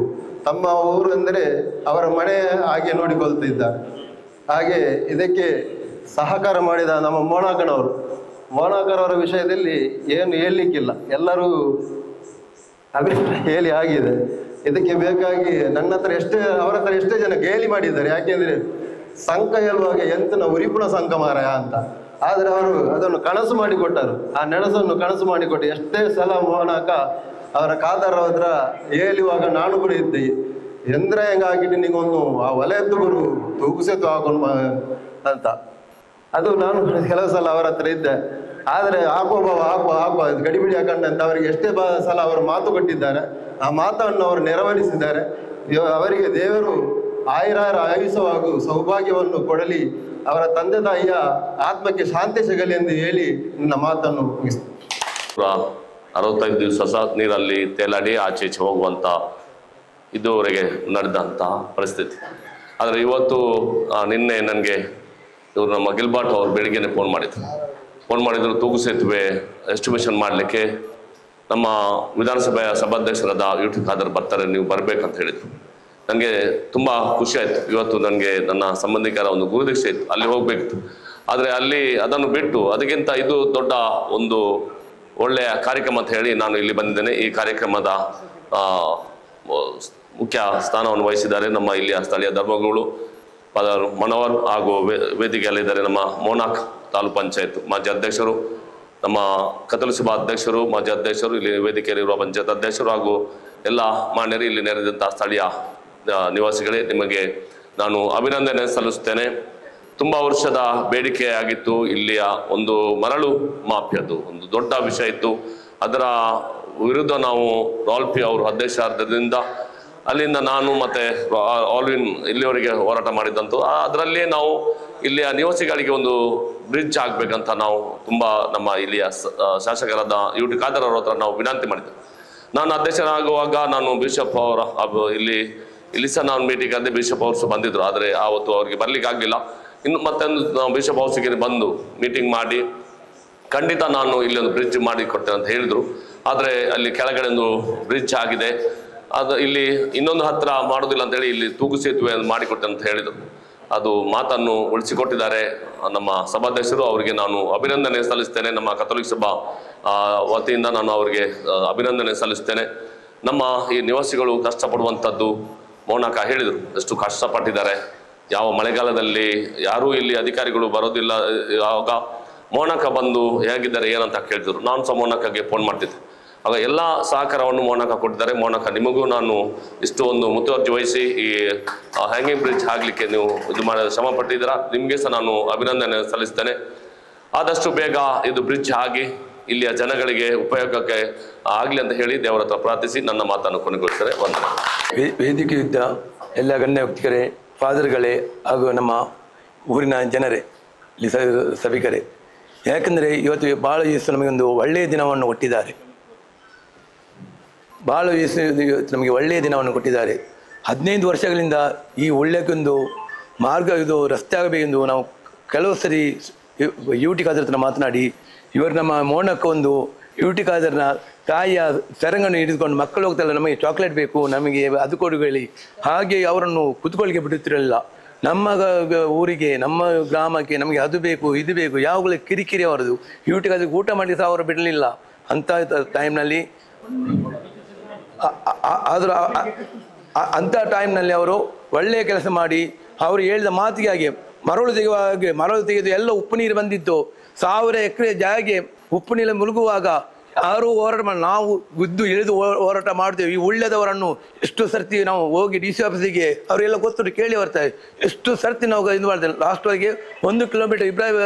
ತಮ್ಮ ಊರು ಅಂದರೆ ಅವರ ಮನೆ ಹಾಗೆ ನೋಡಿಕೊಳ್ತಿದ್ದಾರೆ. ಹಾಗೆ ಇದಕ್ಕೆ ಸಹಕಾರ ಮಾಡಿದ ನಮ್ಮ ಮೋನಾಕರವರ ವಿಷಯದಲ್ಲಿ ಏನು ಹೇಳಲಿಕ್ಕಿಲ್ಲ, ಎಲ್ಲರೂ ಅಭಿಪ್ರಾಯ ಹೇಳಿ ಆಗಿದೆ. ಇದಕ್ಕೆ ಬೇಕಾಗಿ ಅವರ ಹತ್ರ ಎಷ್ಟೇ ಜನ ಗೇಲಿ ಮಾಡಿದ್ದಾರೆ. ಯಾಕೆಂದರೆ ಸಂಘ ಹೇಳುವಾಗ ಎಂತನ ಉರಿಪುಣ ಸಂಘ ಮಾರಾಯ ಅಂತ. ಆದರೆ ಅವರು ಅದನ್ನು ಕನಸು ಮಾಡಿಕೊಟ್ಟರು. ಆ ನೆನಸನ್ನು ಕನಸು ಮಾಡಿಕೊಟ್ಟು ಎಷ್ಟೇ ಸಲ ಮೋನಾಕ ಅವರ ಖಾದರ್ ಹತ್ರ ಹೇಳುವಾಗ ನಾನು ಕೂಡ ಇದ್ದೆ. ಹೆಂಗಾಗಿಟ್ಟು ನೀಗೊಂದು ಆ ವಲಯದ್ದು ಗುರು ತೂಗುಸೆತು ಹಾಕೊಂಡು ಅಂತ. ಅದು ನಾನು ಕೆಲವು ಸಲ ಅವರ ಹತ್ರ ಇದ್ದೆ. ಆದರೆ ಹಾಕುವ ಗಡಿಬಿಡಿ ಹಾಕೊಂಡೆ ಅಂತ ಅವರಿಗೆ ಎಷ್ಟೇ ಸಲ ಅವರು ಮಾತು ಕೊಟ್ಟಿದ್ದಾರೆ. ಆ ಮಾತನ್ನು ಅವರು ನೆರವೇರಿಸಿದ್ದಾರೆ. ಅವರಿಗೆ ದೇವರು ಆಯುಷ್ಯ ಹಾಗೂ ಸೌಭಾಗ್ಯವನ್ನು ಕೊಡಲಿ, ಅವರ ತಂದೆ ತಾಯಿಯ ಆತ್ಮಕ್ಕೆ ಶಾಂತಿ ಸಿಗಲಿ ಎಂದು ಹೇಳಿ ನನ್ನ ಮಾತನ್ನು ಮುಗಿಸ್ತೇನೆ. 65 ದಿವಸ ಸಹ ನೀರಲ್ಲಿ ತೇಲಾಡಿ ಆಚೆ ಈಚೆ ಹೋಗುವಂಥ ಇದುವರೆಗೆ ನಡೆದಂಥ ಪರಿಸ್ಥಿತಿ. ಆದರೆ ಇವತ್ತು ನಿನ್ನೆ ನನಗೆ ಇವರು ನಮ್ಮ ಗಿಲ್ಬರ್ಟ್ ಅವರು ಬೆಳಿಗ್ಗೆನೆ ಫೋನ್ ಮಾಡಿದರು. ತೂಗು ಸೇತುವೆ ಎಸ್ಟಿಮೇಷನ್ ಮಾಡಲಿಕ್ಕೆ ನಮ್ಮ ವಿಧಾನಸಭೆಯ ಸಭಾಧ್ಯಕ್ಷರಾದ UT ಖಾದರ್ ಬರ್ತಾರೆ, ನೀವು ಬರಬೇಕಂತ ಹೇಳಿದರು. ನನಗೆ ತುಂಬ ಖುಷಿ ಆಯಿತು. ಇವತ್ತು ನನಗೆ ನನ್ನ ಸಂಬಂಧಿಕರ ಒಂದು ಗುರುದೀಕ್ಷೆ ಇತ್ತು, ಅಲ್ಲಿ ಹೋಗಬೇಕಿತ್ತು. ಆದರೆ ಅಲ್ಲಿ ಅದನ್ನು ಬಿಟ್ಟು ಅದಕ್ಕಿಂತ ಇದು ದೊಡ್ಡ ಒಂದು ಒಳ್ಳೆಯ ಕಾರ್ಯಕ್ರಮ ಅಂತ ಹೇಳಿ ನಾನು ಇಲ್ಲಿ ಬಂದಿದ್ದೇನೆ. ಈ ಕಾರ್ಯಕ್ರಮದ ಮುಖ್ಯ ಸ್ಥಾನವನ್ನು ವಹಿಸಿದ್ದಾರೆ ನಮ್ಮ ಇಲ್ಲಿಯ ಸ್ಥಳೀಯ ಧರ್ಮಗುರುಗಳು ಫಾದರ್ ಮನೋಹರ್, ಹಾಗೂ ವೇದಿಕೆಯಲ್ಲಿದ್ದಾರೆ ನಮ್ಮ ಮೋನಾಕ್ ತಾಲೂಕು ಪಂಚಾಯತ್ ಮಾಜಿ ಅಧ್ಯಕ್ಷರು, ನಮ್ಮ ಕತ್ತಲು ಸಭಾ ಅಧ್ಯಕ್ಷರು, ಮಾಜಿ ಅಧ್ಯಕ್ಷರು, ಇಲ್ಲಿ ವೇದಿಕೆಯಲ್ಲಿರುವ ಪಂಚಾಯತ್ ಅಧ್ಯಕ್ಷರು ಹಾಗೂ ಎಲ್ಲ ಮಾನ್ಯರು, ಇಲ್ಲಿ ನೆರೆದಂಥ ಸ್ಥಳೀಯ ನಿವಾಸಿಗಳೇ, ನಿಮಗೆ ನಾನು ಅಭಿನಂದನೆ ಸಲ್ಲಿಸುತ್ತೇನೆ. ತುಂಬ ವರ್ಷದ ಬೇಡಿಕೆ ಆಗಿತ್ತು. ಇಲ್ಲಿಯ ಒಂದು ಮರಳು ಮಾಫಿಯಾದು ಒಂದು ದೊಡ್ಡ ವಿಷಯ ಇತ್ತು. ಅದರ ವಿರುದ್ಧ ನಾವು ರಾಲ್ಪಿ ಅವರು ಅಧ್ಯಕ್ಷರಾದ್ದರಿಂದ ಅಲ್ಲಿಂದ ನಾನು ಮತ್ತೆ ಆಲ್ವಿನ್ ಇಲ್ಲಿವರೆಗೆ ಹೋರಾಟ ಮಾಡಿದ್ದಂತು. ಅದರಲ್ಲಿ ನಾವು ಇಲ್ಲಿಯ ನಿವಾಸಿಗಳಿಗೆ ಒಂದು ಬ್ರಿಡ್ಜ್ ಆಗಬೇಕಂತ ನಾವು ತುಂಬ ನಮ್ಮ ಇಲ್ಲಿಯ ಶಾಸಕರಾದ UT ಖಾದರ್ ಅವರ ಹತ್ರ ನಾವು ವಿನಂತಿ ಮಾಡಿದ್ದೆ. ನಾನು ಅಧ್ಯಕ್ಷರಾಗುವಾಗ ನಾನು ಬಿಷಪ್ ಅವರ ಇಲ್ಲಿ ಸಹ ನಾನು ಮೀಟಿಂಗ್ ಅಂದರೆ ಬಿಷಪ್ ಅವರು ಸಹ ಬಂದಿದ್ದರು. ಆದರೆ ಆವತ್ತು ಅವರಿಗೆ ಬರಲಿಕ್ಕೆ ಆಗಲಿಲ್ಲ. ಇನ್ನು ಮತ್ತೊಂದು ಬಿಷಪ್ ಹೌಸಿಗೆ ಬಂದು ಮೀಟಿಂಗ್ ಮಾಡಿ ಖಂಡಿತ ನಾನು ಇಲ್ಲಿ ಒಂದು ಬ್ರಿಡ್ಜ್ ಮಾಡಿ ಕೊಡ್ತೇನೆ ಅಂತ ಹೇಳಿದರು. ಆದರೆ ಅಲ್ಲಿ ಕೆಳಗಡೆ ಒಂದು ಬ್ರಿಡ್ಜ್ ಆಗಿದೆ, ಅದು ಇಲ್ಲಿ ಇನ್ನೊಂದು ಹತ್ರ ಮಾಡೋದಿಲ್ಲ ಅಂತೇಳಿ ಇಲ್ಲಿ ತೂಗು ಸೇತುವೆ ಮಾಡಿಕೊಡ್ತೇನೆ ಅಂತ ಹೇಳಿದರು. ಅದು ಮಾತನ್ನು ಉಳಿಸಿಕೊಟ್ಟಿದ್ದಾರೆ ನಮ್ಮ ಸಭಾಧ್ಯಕ್ಷರು. ಅವರಿಗೆ ನಾನು ಅಭಿನಂದನೆ ಸಲ್ಲಿಸ್ತೇನೆ. ನಮ್ಮ ಕಥೋಲಿಕ ಸಭಾ ವತಿಯಿಂದ ನಾನು ಅವರಿಗೆ ಅಭಿನಂದನೆ ಸಲ್ಲಿಸ್ತೇನೆ. ನಮ್ಮ ಈ ನಿವಾಸಿಗಳು ಕಷ್ಟಪಡುವಂಥದ್ದು ಮೋನಾಕ ಹೇಳಿದರು, ಎಷ್ಟು ಕಷ್ಟಪಟ್ಟಿದ್ದಾರೆ. ಯಾವ ಮಳೆಗಾಲದಲ್ಲಿ ಯಾರೂ ಇಲ್ಲಿ ಅಧಿಕಾರಿಗಳು ಬರೋದಿಲ್ಲ, ಆವಾಗ ಮೋನಾಕ ಬಂದು ಹೇಗಿದ್ದಾರೆ ಏನಂತ ಕೇಳಿದ್ರು. ನಾನು ಸಹ ಮೋನಾಕಗೆ ಫೋನ್ ಮಾಡ್ತಿದ್ದೆ. ಆಗ ಎಲ್ಲ ಸಹಕಾರವನ್ನು ಮೋನಾಕ ಕೊಟ್ಟಿದ್ದಾರೆ. ಮೋನಾಕ, ನಿಮಗೂ ನಾನು ಇಷ್ಟು ಒಂದು ಮುತುವರ್ಜಿ ವಹಿಸಿ ಈ ಹ್ಯಾಂಗಿಂಗ್ ಬ್ರಿಡ್ಜ್ ಆಗಲಿಕ್ಕೆ ನೀವು ಇದು ಶ್ರಮ ಪಟ್ಟಿದ್ದೀರಾ. ನಿಮಗೆ ಸಹ ನಾನು ಅಭಿನಂದನೆ ಸಲ್ಲಿಸ್ತೇನೆ. ಆದಷ್ಟು ಬೇಗ ಇದು ಬ್ರಿಡ್ಜ್ ಆಗಿ ಇಲ್ಲಿಯ ಜನಗಳಿಗೆ ಉಪಯೋಗಕ್ಕೆ ಆಗಲಿ ಅಂತ ಹೇಳಿ ದೇವರ ಹತ್ರ ಪ್ರಾರ್ಥಿಸಿ ನನ್ನ ಮಾತನ್ನು ಕೊನೆಗೊಳಿಸ್ತಾರೆ. ವೇದಿಕೆಯುದ್ದ ಎಲ್ಲ ಗಣ್ಯ ವ್ಯಕ್ತಿಗರೇ, ಫಾದರ್ಗಳೇ ಹಾಗೂ ನಮ್ಮ ಊರಿನ ಜನರೇ, ಇಲ್ಲಿ ಸಭಿಕರೇ, ಯಾಕೆಂದರೆ ಇವತ್ತು ಭಾಳ ದಿವಸ ನಮಗೊಂದು ಒಳ್ಳೆಯ ದಿನವನ್ನು ಕೊಟ್ಟಿದ್ದಾರೆ. ಭಾಳ ನಮಗೆ ಒಳ್ಳೆಯ ದಿನವನ್ನು ಕೊಟ್ಟಿದ್ದಾರೆ. 15 ವರ್ಷಗಳಿಂದ ಈ ಒಳ್ಳೆಯಕ್ಕೊಂದು ಮಾರ್ಗ ಇದು ರಸ್ತೆ ಆಗಬೇಕೆಂದು ನಾವು ಕೆಲವು ಸರಿ ಯುಟಿ ಖಾದರ್ ಹತ್ರ ಮಾತನಾಡಿ, ಇವರು ನಮ್ಮ ಮೋನಕ್ಕೆ ಒಂದು ಯುಟಿ ಖಾದರ್ನ ತಾಯಿಯ ಸೆರಂಗನ್ನು ಹಿಡಿದುಕೊಂಡು ಮಕ್ಕಳು ಹೋಗ್ತಾರಲ್ಲ, ನಮಗೆ ಚಾಕ್ಲೇಟ್ ಬೇಕು, ನಮಗೆ ಅದು ಕೊಡು ಹೇಳಿ ಹಾಗೆ ಅವರನ್ನು ಕುತ್ಕೊಳ್ಳಿಕ್ಕೆ ಬಿಡುತ್ತಿರಲಿಲ್ಲ. ನಮ್ಮ ಊರಿಗೆ, ನಮ್ಮ ಗ್ರಾಮಕ್ಕೆ ನಮಗೆ ಅದು ಬೇಕು ಇದು ಬೇಕು ಯಾವಾಗಲೂ ಕಿರಿಕಿರಿ ಅವರದು. ಯುಟಿ ಖಾದರ್ಗೆ ಊಟ ಮಾಡಿ ಸಹ ಅವರು ಬಿಡಲಿಲ್ಲ. ಅಂಥ ಟೈಮ್ನಲ್ಲಿ ಅವರು ಒಳ್ಳೆಯ ಕೆಲಸ ಮಾಡಿ ಅವರು ಹೇಳಿದ ಮಾತಿಗೆ ಹಾಗೆ ಮರಳು ತೆಗೆದು ಎಲ್ಲ ಉಪ್ಪು ನೀರು ಬಂದಿತ್ತು. 1000 ಎಕರೆ ಜಾಗೆ ಉಪ್ಪು ನೀರು ಮುಳುಗುವಾಗ ಯಾರು ಹೋರಾಟ ಮಾಡಿ ನಾವು ಗುದ್ದು ಇಳಿದು ಹೋರಾಟ ಮಾಡ್ತೇವೆ. ಈ ಉಳ್ಳೆದವರನ್ನು ಎಷ್ಟು ಸರ್ತಿ ನಾವು ಹೋಗಿ DC ಆಫೀಸಿಗೆ ಅವರೆಲ್ಲ ಗೊತ್ತು ಕೇಳಿ ಬರ್ತಾರೆ. ಎಷ್ಟು ಸರ್ತಿ ನಾವು ಇದು ಮಾಡ್ತೇವೆ. ಲಾಸ್ಟ್ವರೆಗೆ 1 ಕಿಲೋಮೀಟರ್ ಇಬ್ರಾಹಿಂ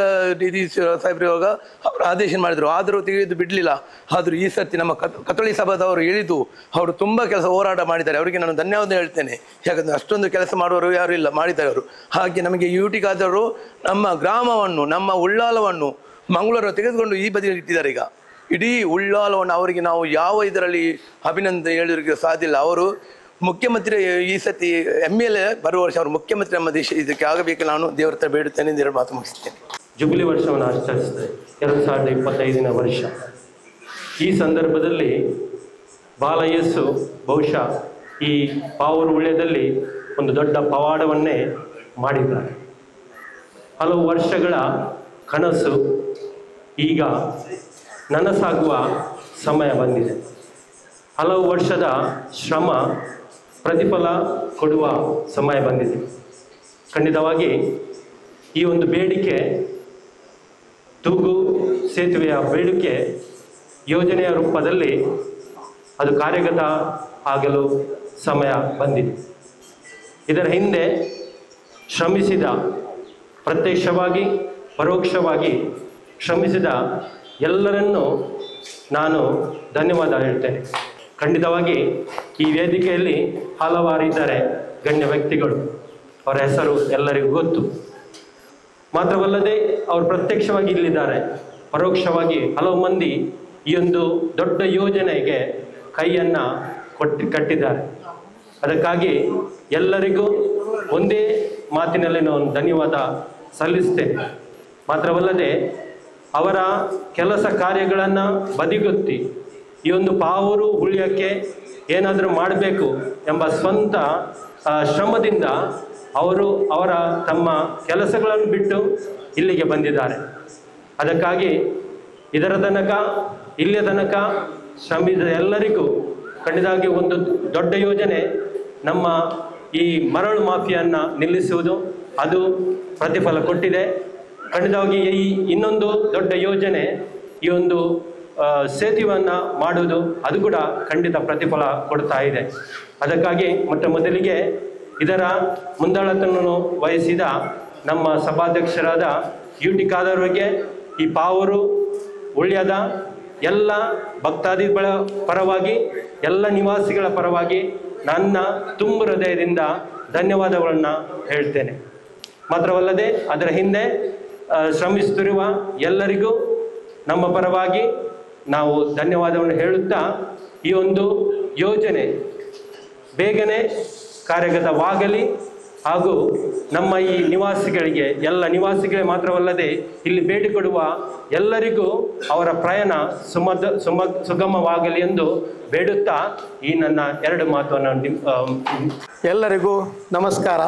DC ಸಾಹೇಬ್ರು ಇವಾಗ ಅವರು ಆದೇಶ ಮಾಡಿದ್ರು, ಆದರೂ ತೆಗೆದು ಬಿಡಲಿಲ್ಲ. ಆದರೂ ಈ ಸರ್ತಿ ನಮ್ಮ ಕಥೋಳಿ ಸಭಾದವರು ಇಳಿದು ಅವರು ತುಂಬ ಕೆಲಸ ಹೋರಾಟ ಮಾಡಿದ್ದಾರೆ. ಅವರಿಗೆ ನಾನು ಧನ್ಯವಾದ ಹೇಳ್ತೇನೆ. ಯಾಕಂದರೆ ಅಷ್ಟೊಂದು ಕೆಲಸ ಮಾಡುವವರು ಯಾರು ಇಲ್ಲ, ಮಾಡಿದ್ದಾರೆ ಅವರು. ಹಾಗೆ ನಮಗೆ ಯುಟಿ ಖಾದರ್ ನಮ್ಮ ಗ್ರಾಮವನ್ನು, ನಮ್ಮ ಉಳ್ಳಾಲವನ್ನು ಮಂಗಳೂರು ತೆಗೆದುಕೊಂಡು ಈ ಬದಿಯಲ್ಲಿ ಇಟ್ಟಿದ್ದಾರೆ. ಈಗ ಇಡೀ ಉಳ್ಳಾಲವನ್ನು ಅವರಿಗೆ ನಾವು ಯಾವ ಇದರಲ್ಲಿ ಅಭಿನಂದನೆ ಹೇಳೋರಿಗೆ ಸಾಧ್ಯ ಇಲ್ಲ. ಅವರು ಮುಖ್ಯಮಂತ್ರಿ ಈ ಸತಿ MLA ಬರುವ ವರ್ಷ ಅವರು ಮುಖ್ಯಮಂತ್ರಿ ನಮ್ಮ ದೇಶ ಇದಕ್ಕೆ ಆಗಬೇಕು. ನಾನು ದೇವರ ಹತ್ರ ಬೇಡುತ್ತೇನೆ ಎಂದು ಎರಡು ಮಾತು ಮುಗಿಸ್ತೇನೆ. ಜುಬಿಲಿ ವರ್ಷವನ್ನು ಆಚರಿಸಿದೆ 2025ನೇ ವರ್ಷ. ಈ ಸಂದರ್ಭದಲ್ಲಿ ಬಾಲಯಸ್ಸು ಬಹುಶಃ ಈ ಪಾವೂರು ಉಳ್ಳ್ಯದಲ್ಲಿ ಒಂದು ದೊಡ್ಡ ಪವಾಡವನ್ನೇ ಮಾಡಿದ್ದಾರೆ. ಹಲವು ವರ್ಷಗಳ ಕನಸು ಈಗ ನನಸಾಗುವ ಸಮಯ ಬಂದಿದೆ. ಹಲವು ವರ್ಷದ ಶ್ರಮ ಪ್ರತಿಫಲ ಕೊಡುವ ಸಮಯ ಬಂದಿದೆ. ಖಂಡಿತವಾಗಿ ಈ ಒಂದು ಬೇಡಿಕೆ, ತೂಗು ಸೇತುವೆಯ ಬೇಡಿಕೆ ಯೋಜನೆಯ ರೂಪದಲ್ಲಿ ಅದು ಕಾರ್ಯಗತ ಆಗಲು ಸಮಯ ಬಂದಿದೆ. ಇದರ ಹಿಂದೆ ಶ್ರಮಿಸಿದ, ಪ್ರತ್ಯಕ್ಷವಾಗಿ ಪರೋಕ್ಷವಾಗಿ ಶ್ರಮಿಸಿದ ಎಲ್ಲರನ್ನೂ ನಾನು ಧನ್ಯವಾದ ಹೇಳ್ತೇನೆ. ಖಂಡಿತವಾಗಿ ಈ ವೇದಿಕೆಯಲ್ಲಿ ಹಲವಾರು ಇದ್ದಾರೆ ಗಣ್ಯ ವ್ಯಕ್ತಿಗಳು, ಅವರ ಹೆಸರು ಎಲ್ಲರಿಗೂ ಗೊತ್ತು. ಮಾತ್ರವಲ್ಲದೆ ಅವರು ಪ್ರತ್ಯಕ್ಷವಾಗಿ ಇಲ್ಲಿದ್ದಾರೆ, ಪರೋಕ್ಷವಾಗಿ ಹಲವು ಮಂದಿ ಈ ಒಂದು ದೊಡ್ಡ ಯೋಜನೆಗೆ ಕೈಯನ್ನು ಕಟ್ಟಿದ್ದಾರೆ. ಅದಕ್ಕಾಗಿ ಎಲ್ಲರಿಗೂ ಒಂದೇ ಮಾತಿನಲ್ಲಿ ನಾನು ಧನ್ಯವಾದ ಸಲ್ಲಿಸ್ತೇನೆ. ಮಾತ್ರವಲ್ಲದೆ ಅವರ ಕೆಲಸ ಕಾರ್ಯಗಳನ್ನು ಬದಿಗೊತ್ತಿ ಈ ಒಂದು ಪಾವೂರು ಉಳ್ಳ್ಯಕ್ಕೆ ಏನಾದರೂ ಮಾಡಬೇಕು ಎಂಬ ಸ್ವಂತ ಶ್ರಮದಿಂದ ಅವರು ತಮ್ಮ ಕೆಲಸಗಳನ್ನು ಬಿಟ್ಟು ಇಲ್ಲಿಗೆ ಬಂದಿದ್ದಾರೆ. ಅದಕ್ಕಾಗಿ ಇದರ ತನಕ ಇಲ್ಲಿಯ ತನಕ ಶ್ರಮಿಸಿದ ಎಲ್ಲರಿಗೂ ಖಂಡಿತವಾಗಿ ಒಂದು ದೊಡ್ಡ ಯೋಜನೆ, ನಮ್ಮ ಈ ಮರಳು ಮಾಫಿಯನ್ನು ನಿಲ್ಲಿಸುವುದು, ಅದು ಪ್ರತಿಫಲ ಕೊಟ್ಟಿದೆ. ಖಂಡಿತವಾಗಿ ಈ ಇನ್ನೊಂದು ದೊಡ್ಡ ಯೋಜನೆ, ಈ ಒಂದು ಸೇತುವೆಯನ್ನು ಮಾಡುವುದು, ಅದು ಕೂಡ ಖಂಡಿತ ಪ್ರತಿಫಲ ಕೊಡ್ತಾ ಇದೆ. ಅದಕ್ಕಾಗಿ ಮೊದಲಿಗೆ ಇದರ ಮುಂದಾಳತ್ವವನ್ನು ವಹಿಸಿದ ನಮ್ಮ ಸಭಾಧ್ಯಕ್ಷರಾದ ಯುಟಿ ಖಾದರ್ ಅವರಿಗೆ, ಈ ಪಾವೂರು ಉಳ್ಳ್ಯದ ಎಲ್ಲ ಭಕ್ತಾದಿಗಳ ಪರವಾಗಿ, ಎಲ್ಲ ನಿವಾಸಿಗಳ ಪರವಾಗಿ ನನ್ನ ತುಂಬ ಹೃದಯದಿಂದ ಧನ್ಯವಾದಗಳನ್ನು ಹೇಳ್ತೇನೆ. ಮಾತ್ರವಲ್ಲದೆ ಅದರ ಹಿಂದೆ ಶ್ರಮಿಸುತ್ತಿರುವ ಎಲ್ಲರಿಗೂ ನಮ್ಮ ಪರವಾಗಿ ನಾವು ಧನ್ಯವಾದವನ್ನು ಹೇಳುತ್ತಾ, ಈ ಒಂದು ಯೋಜನೆ ಬೇಗನೆ ಕಾರ್ಯಗತವಾಗಲಿ ಹಾಗೂ ನಮ್ಮ ಈ ನಿವಾಸಿಗಳಿಗೆ, ಎಲ್ಲ ನಿವಾಸಿಗಳೇ ಮಾತ್ರವಲ್ಲದೆ ಇಲ್ಲಿ ಭೇಟಿ ಕೊಡುವ ಎಲ್ಲರಿಗೂ ಅವರ ಪ್ರಯಾಣ ಸುಗಮವಾಗಲಿ ಎಂದು ಬೇಡುತ್ತಾ ಈ ನನ್ನ ಎರಡು ಮಾತನ್ನು ಎಲ್ಲರಿಗೂ ನಮಸ್ಕಾರ.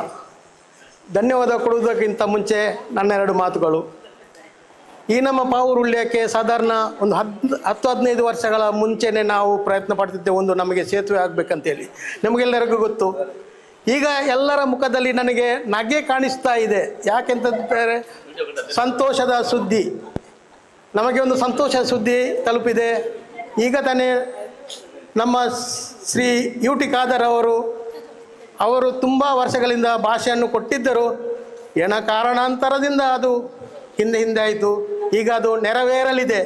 ಧನ್ಯವಾದ ಕೊಡುವುದಕ್ಕಿಂತ ಮುಂಚೆ ನನ್ನ ಎರಡು ಮಾತುಗಳು. ಈ ನಮ್ಮ ಪಾವೂರು ಉಳ್ಳ್ಯಕ್ಕೆ ಸಾಧಾರಣ ಒಂದು 10-15 ವರ್ಷಗಳ ಮುಂಚೆನೇ ನಾವು ಪ್ರಯತ್ನ ಪಡ್ತಿದ್ದೇವೆ, ಒಂದು ನಮಗೆ ಸೇತುವೆ ಆಗಬೇಕಂತೇಳಿ. ನಮಗೆಲ್ಲರಿಗೂ ಗೊತ್ತು. ಈಗ ಎಲ್ಲರ ಮುಖದಲ್ಲಿ ನನಗೆ ನಗೆ ಕಾಣಿಸ್ತಾ ಇದೆ. ಯಾಕೆಂತಂದರೆ ಸಂತೋಷದ ಸುದ್ದಿ, ನಮಗೆ ಒಂದು ಸಂತೋಷದ ಸುದ್ದಿ ತಲುಪಿದೆ. ಈಗ ತಾನೇ ನಮ್ಮ ಶ್ರೀ ಯುಟಿ ಖಾದರ್ ಅವರು ತುಂಬ ವರ್ಷಗಳಿಂದ ಭಾಷೆಯನ್ನು ಕೊಟ್ಟಿದ್ದರು. ಕಾರಣಾಂತರದಿಂದ ಅದು ಹಿಂದೆ ಆಯಿತು. ಈಗ ಅದು ನೆರವೇರಲಿದೆ.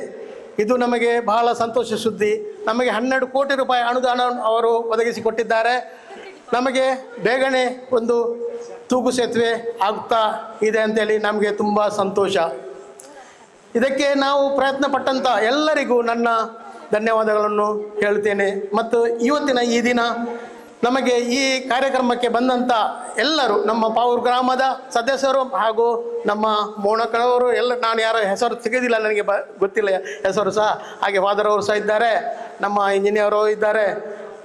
ಇದು ನಮಗೆ ಬಹಳ ಸಂತೋಷ ಸುದ್ದಿ. ನಮಗೆ 12 ಕೋಟಿ ರೂಪಾಯಿ ಅನುದಾನ ಅವರು ಒದಗಿಸಿಕೊಟ್ಟಿದ್ದಾರೆ. ನಮಗೆ ಬೇಗನೆ ಒಂದು ತೂಗು ಸೇತುವೆ ಆಗ್ತಾ ಇದೆ ಅಂತೇಳಿ ನಮಗೆ ತುಂಬ ಸಂತೋಷ. ಇದಕ್ಕೆ ನಾವು ಪ್ರಯತ್ನ ಪಟ್ಟಂಥ ಎಲ್ಲರಿಗೂ ನನ್ನ ಧನ್ಯವಾದಗಳನ್ನು ಹೇಳ್ತೇನೆ. ಮತ್ತು ಇವತ್ತಿನ ಈ ದಿನ ನಮಗೆ ಈ ಕಾರ್ಯಕ್ರಮಕ್ಕೆ ಬಂದಂಥ ಎಲ್ಲರೂ ನಮ್ಮ ಪಾವೂರು ಗ್ರಾಮದ ಸದಸ್ಯರು ಹಾಗೂ ನಮ್ಮ ಮೋಣಕಳವರು ಎಲ್ಲ, ನಾನು ಯಾರ ಹೆಸರು ತೆಗೆದಿಲ್ಲ, ನನಗೆ ಗೊತ್ತಿಲ್ಲ ಹೆಸರು ಸಹ, ಹಾಗೆ ಫಾದರ್ ಅವರು ಸಹ ಇದ್ದಾರೆ, ನಮ್ಮ ಇಂಜಿನಿಯರ್ ಇದ್ದಾರೆ.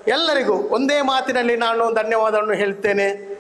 ಎಲ್ಲರಿಗೂ ಒಂದೇ ಮಾತಿನಲ್ಲಿ ನಾನು ಧನ್ಯವಾದವನ್ನು ಹೇಳ್ತೇನೆ.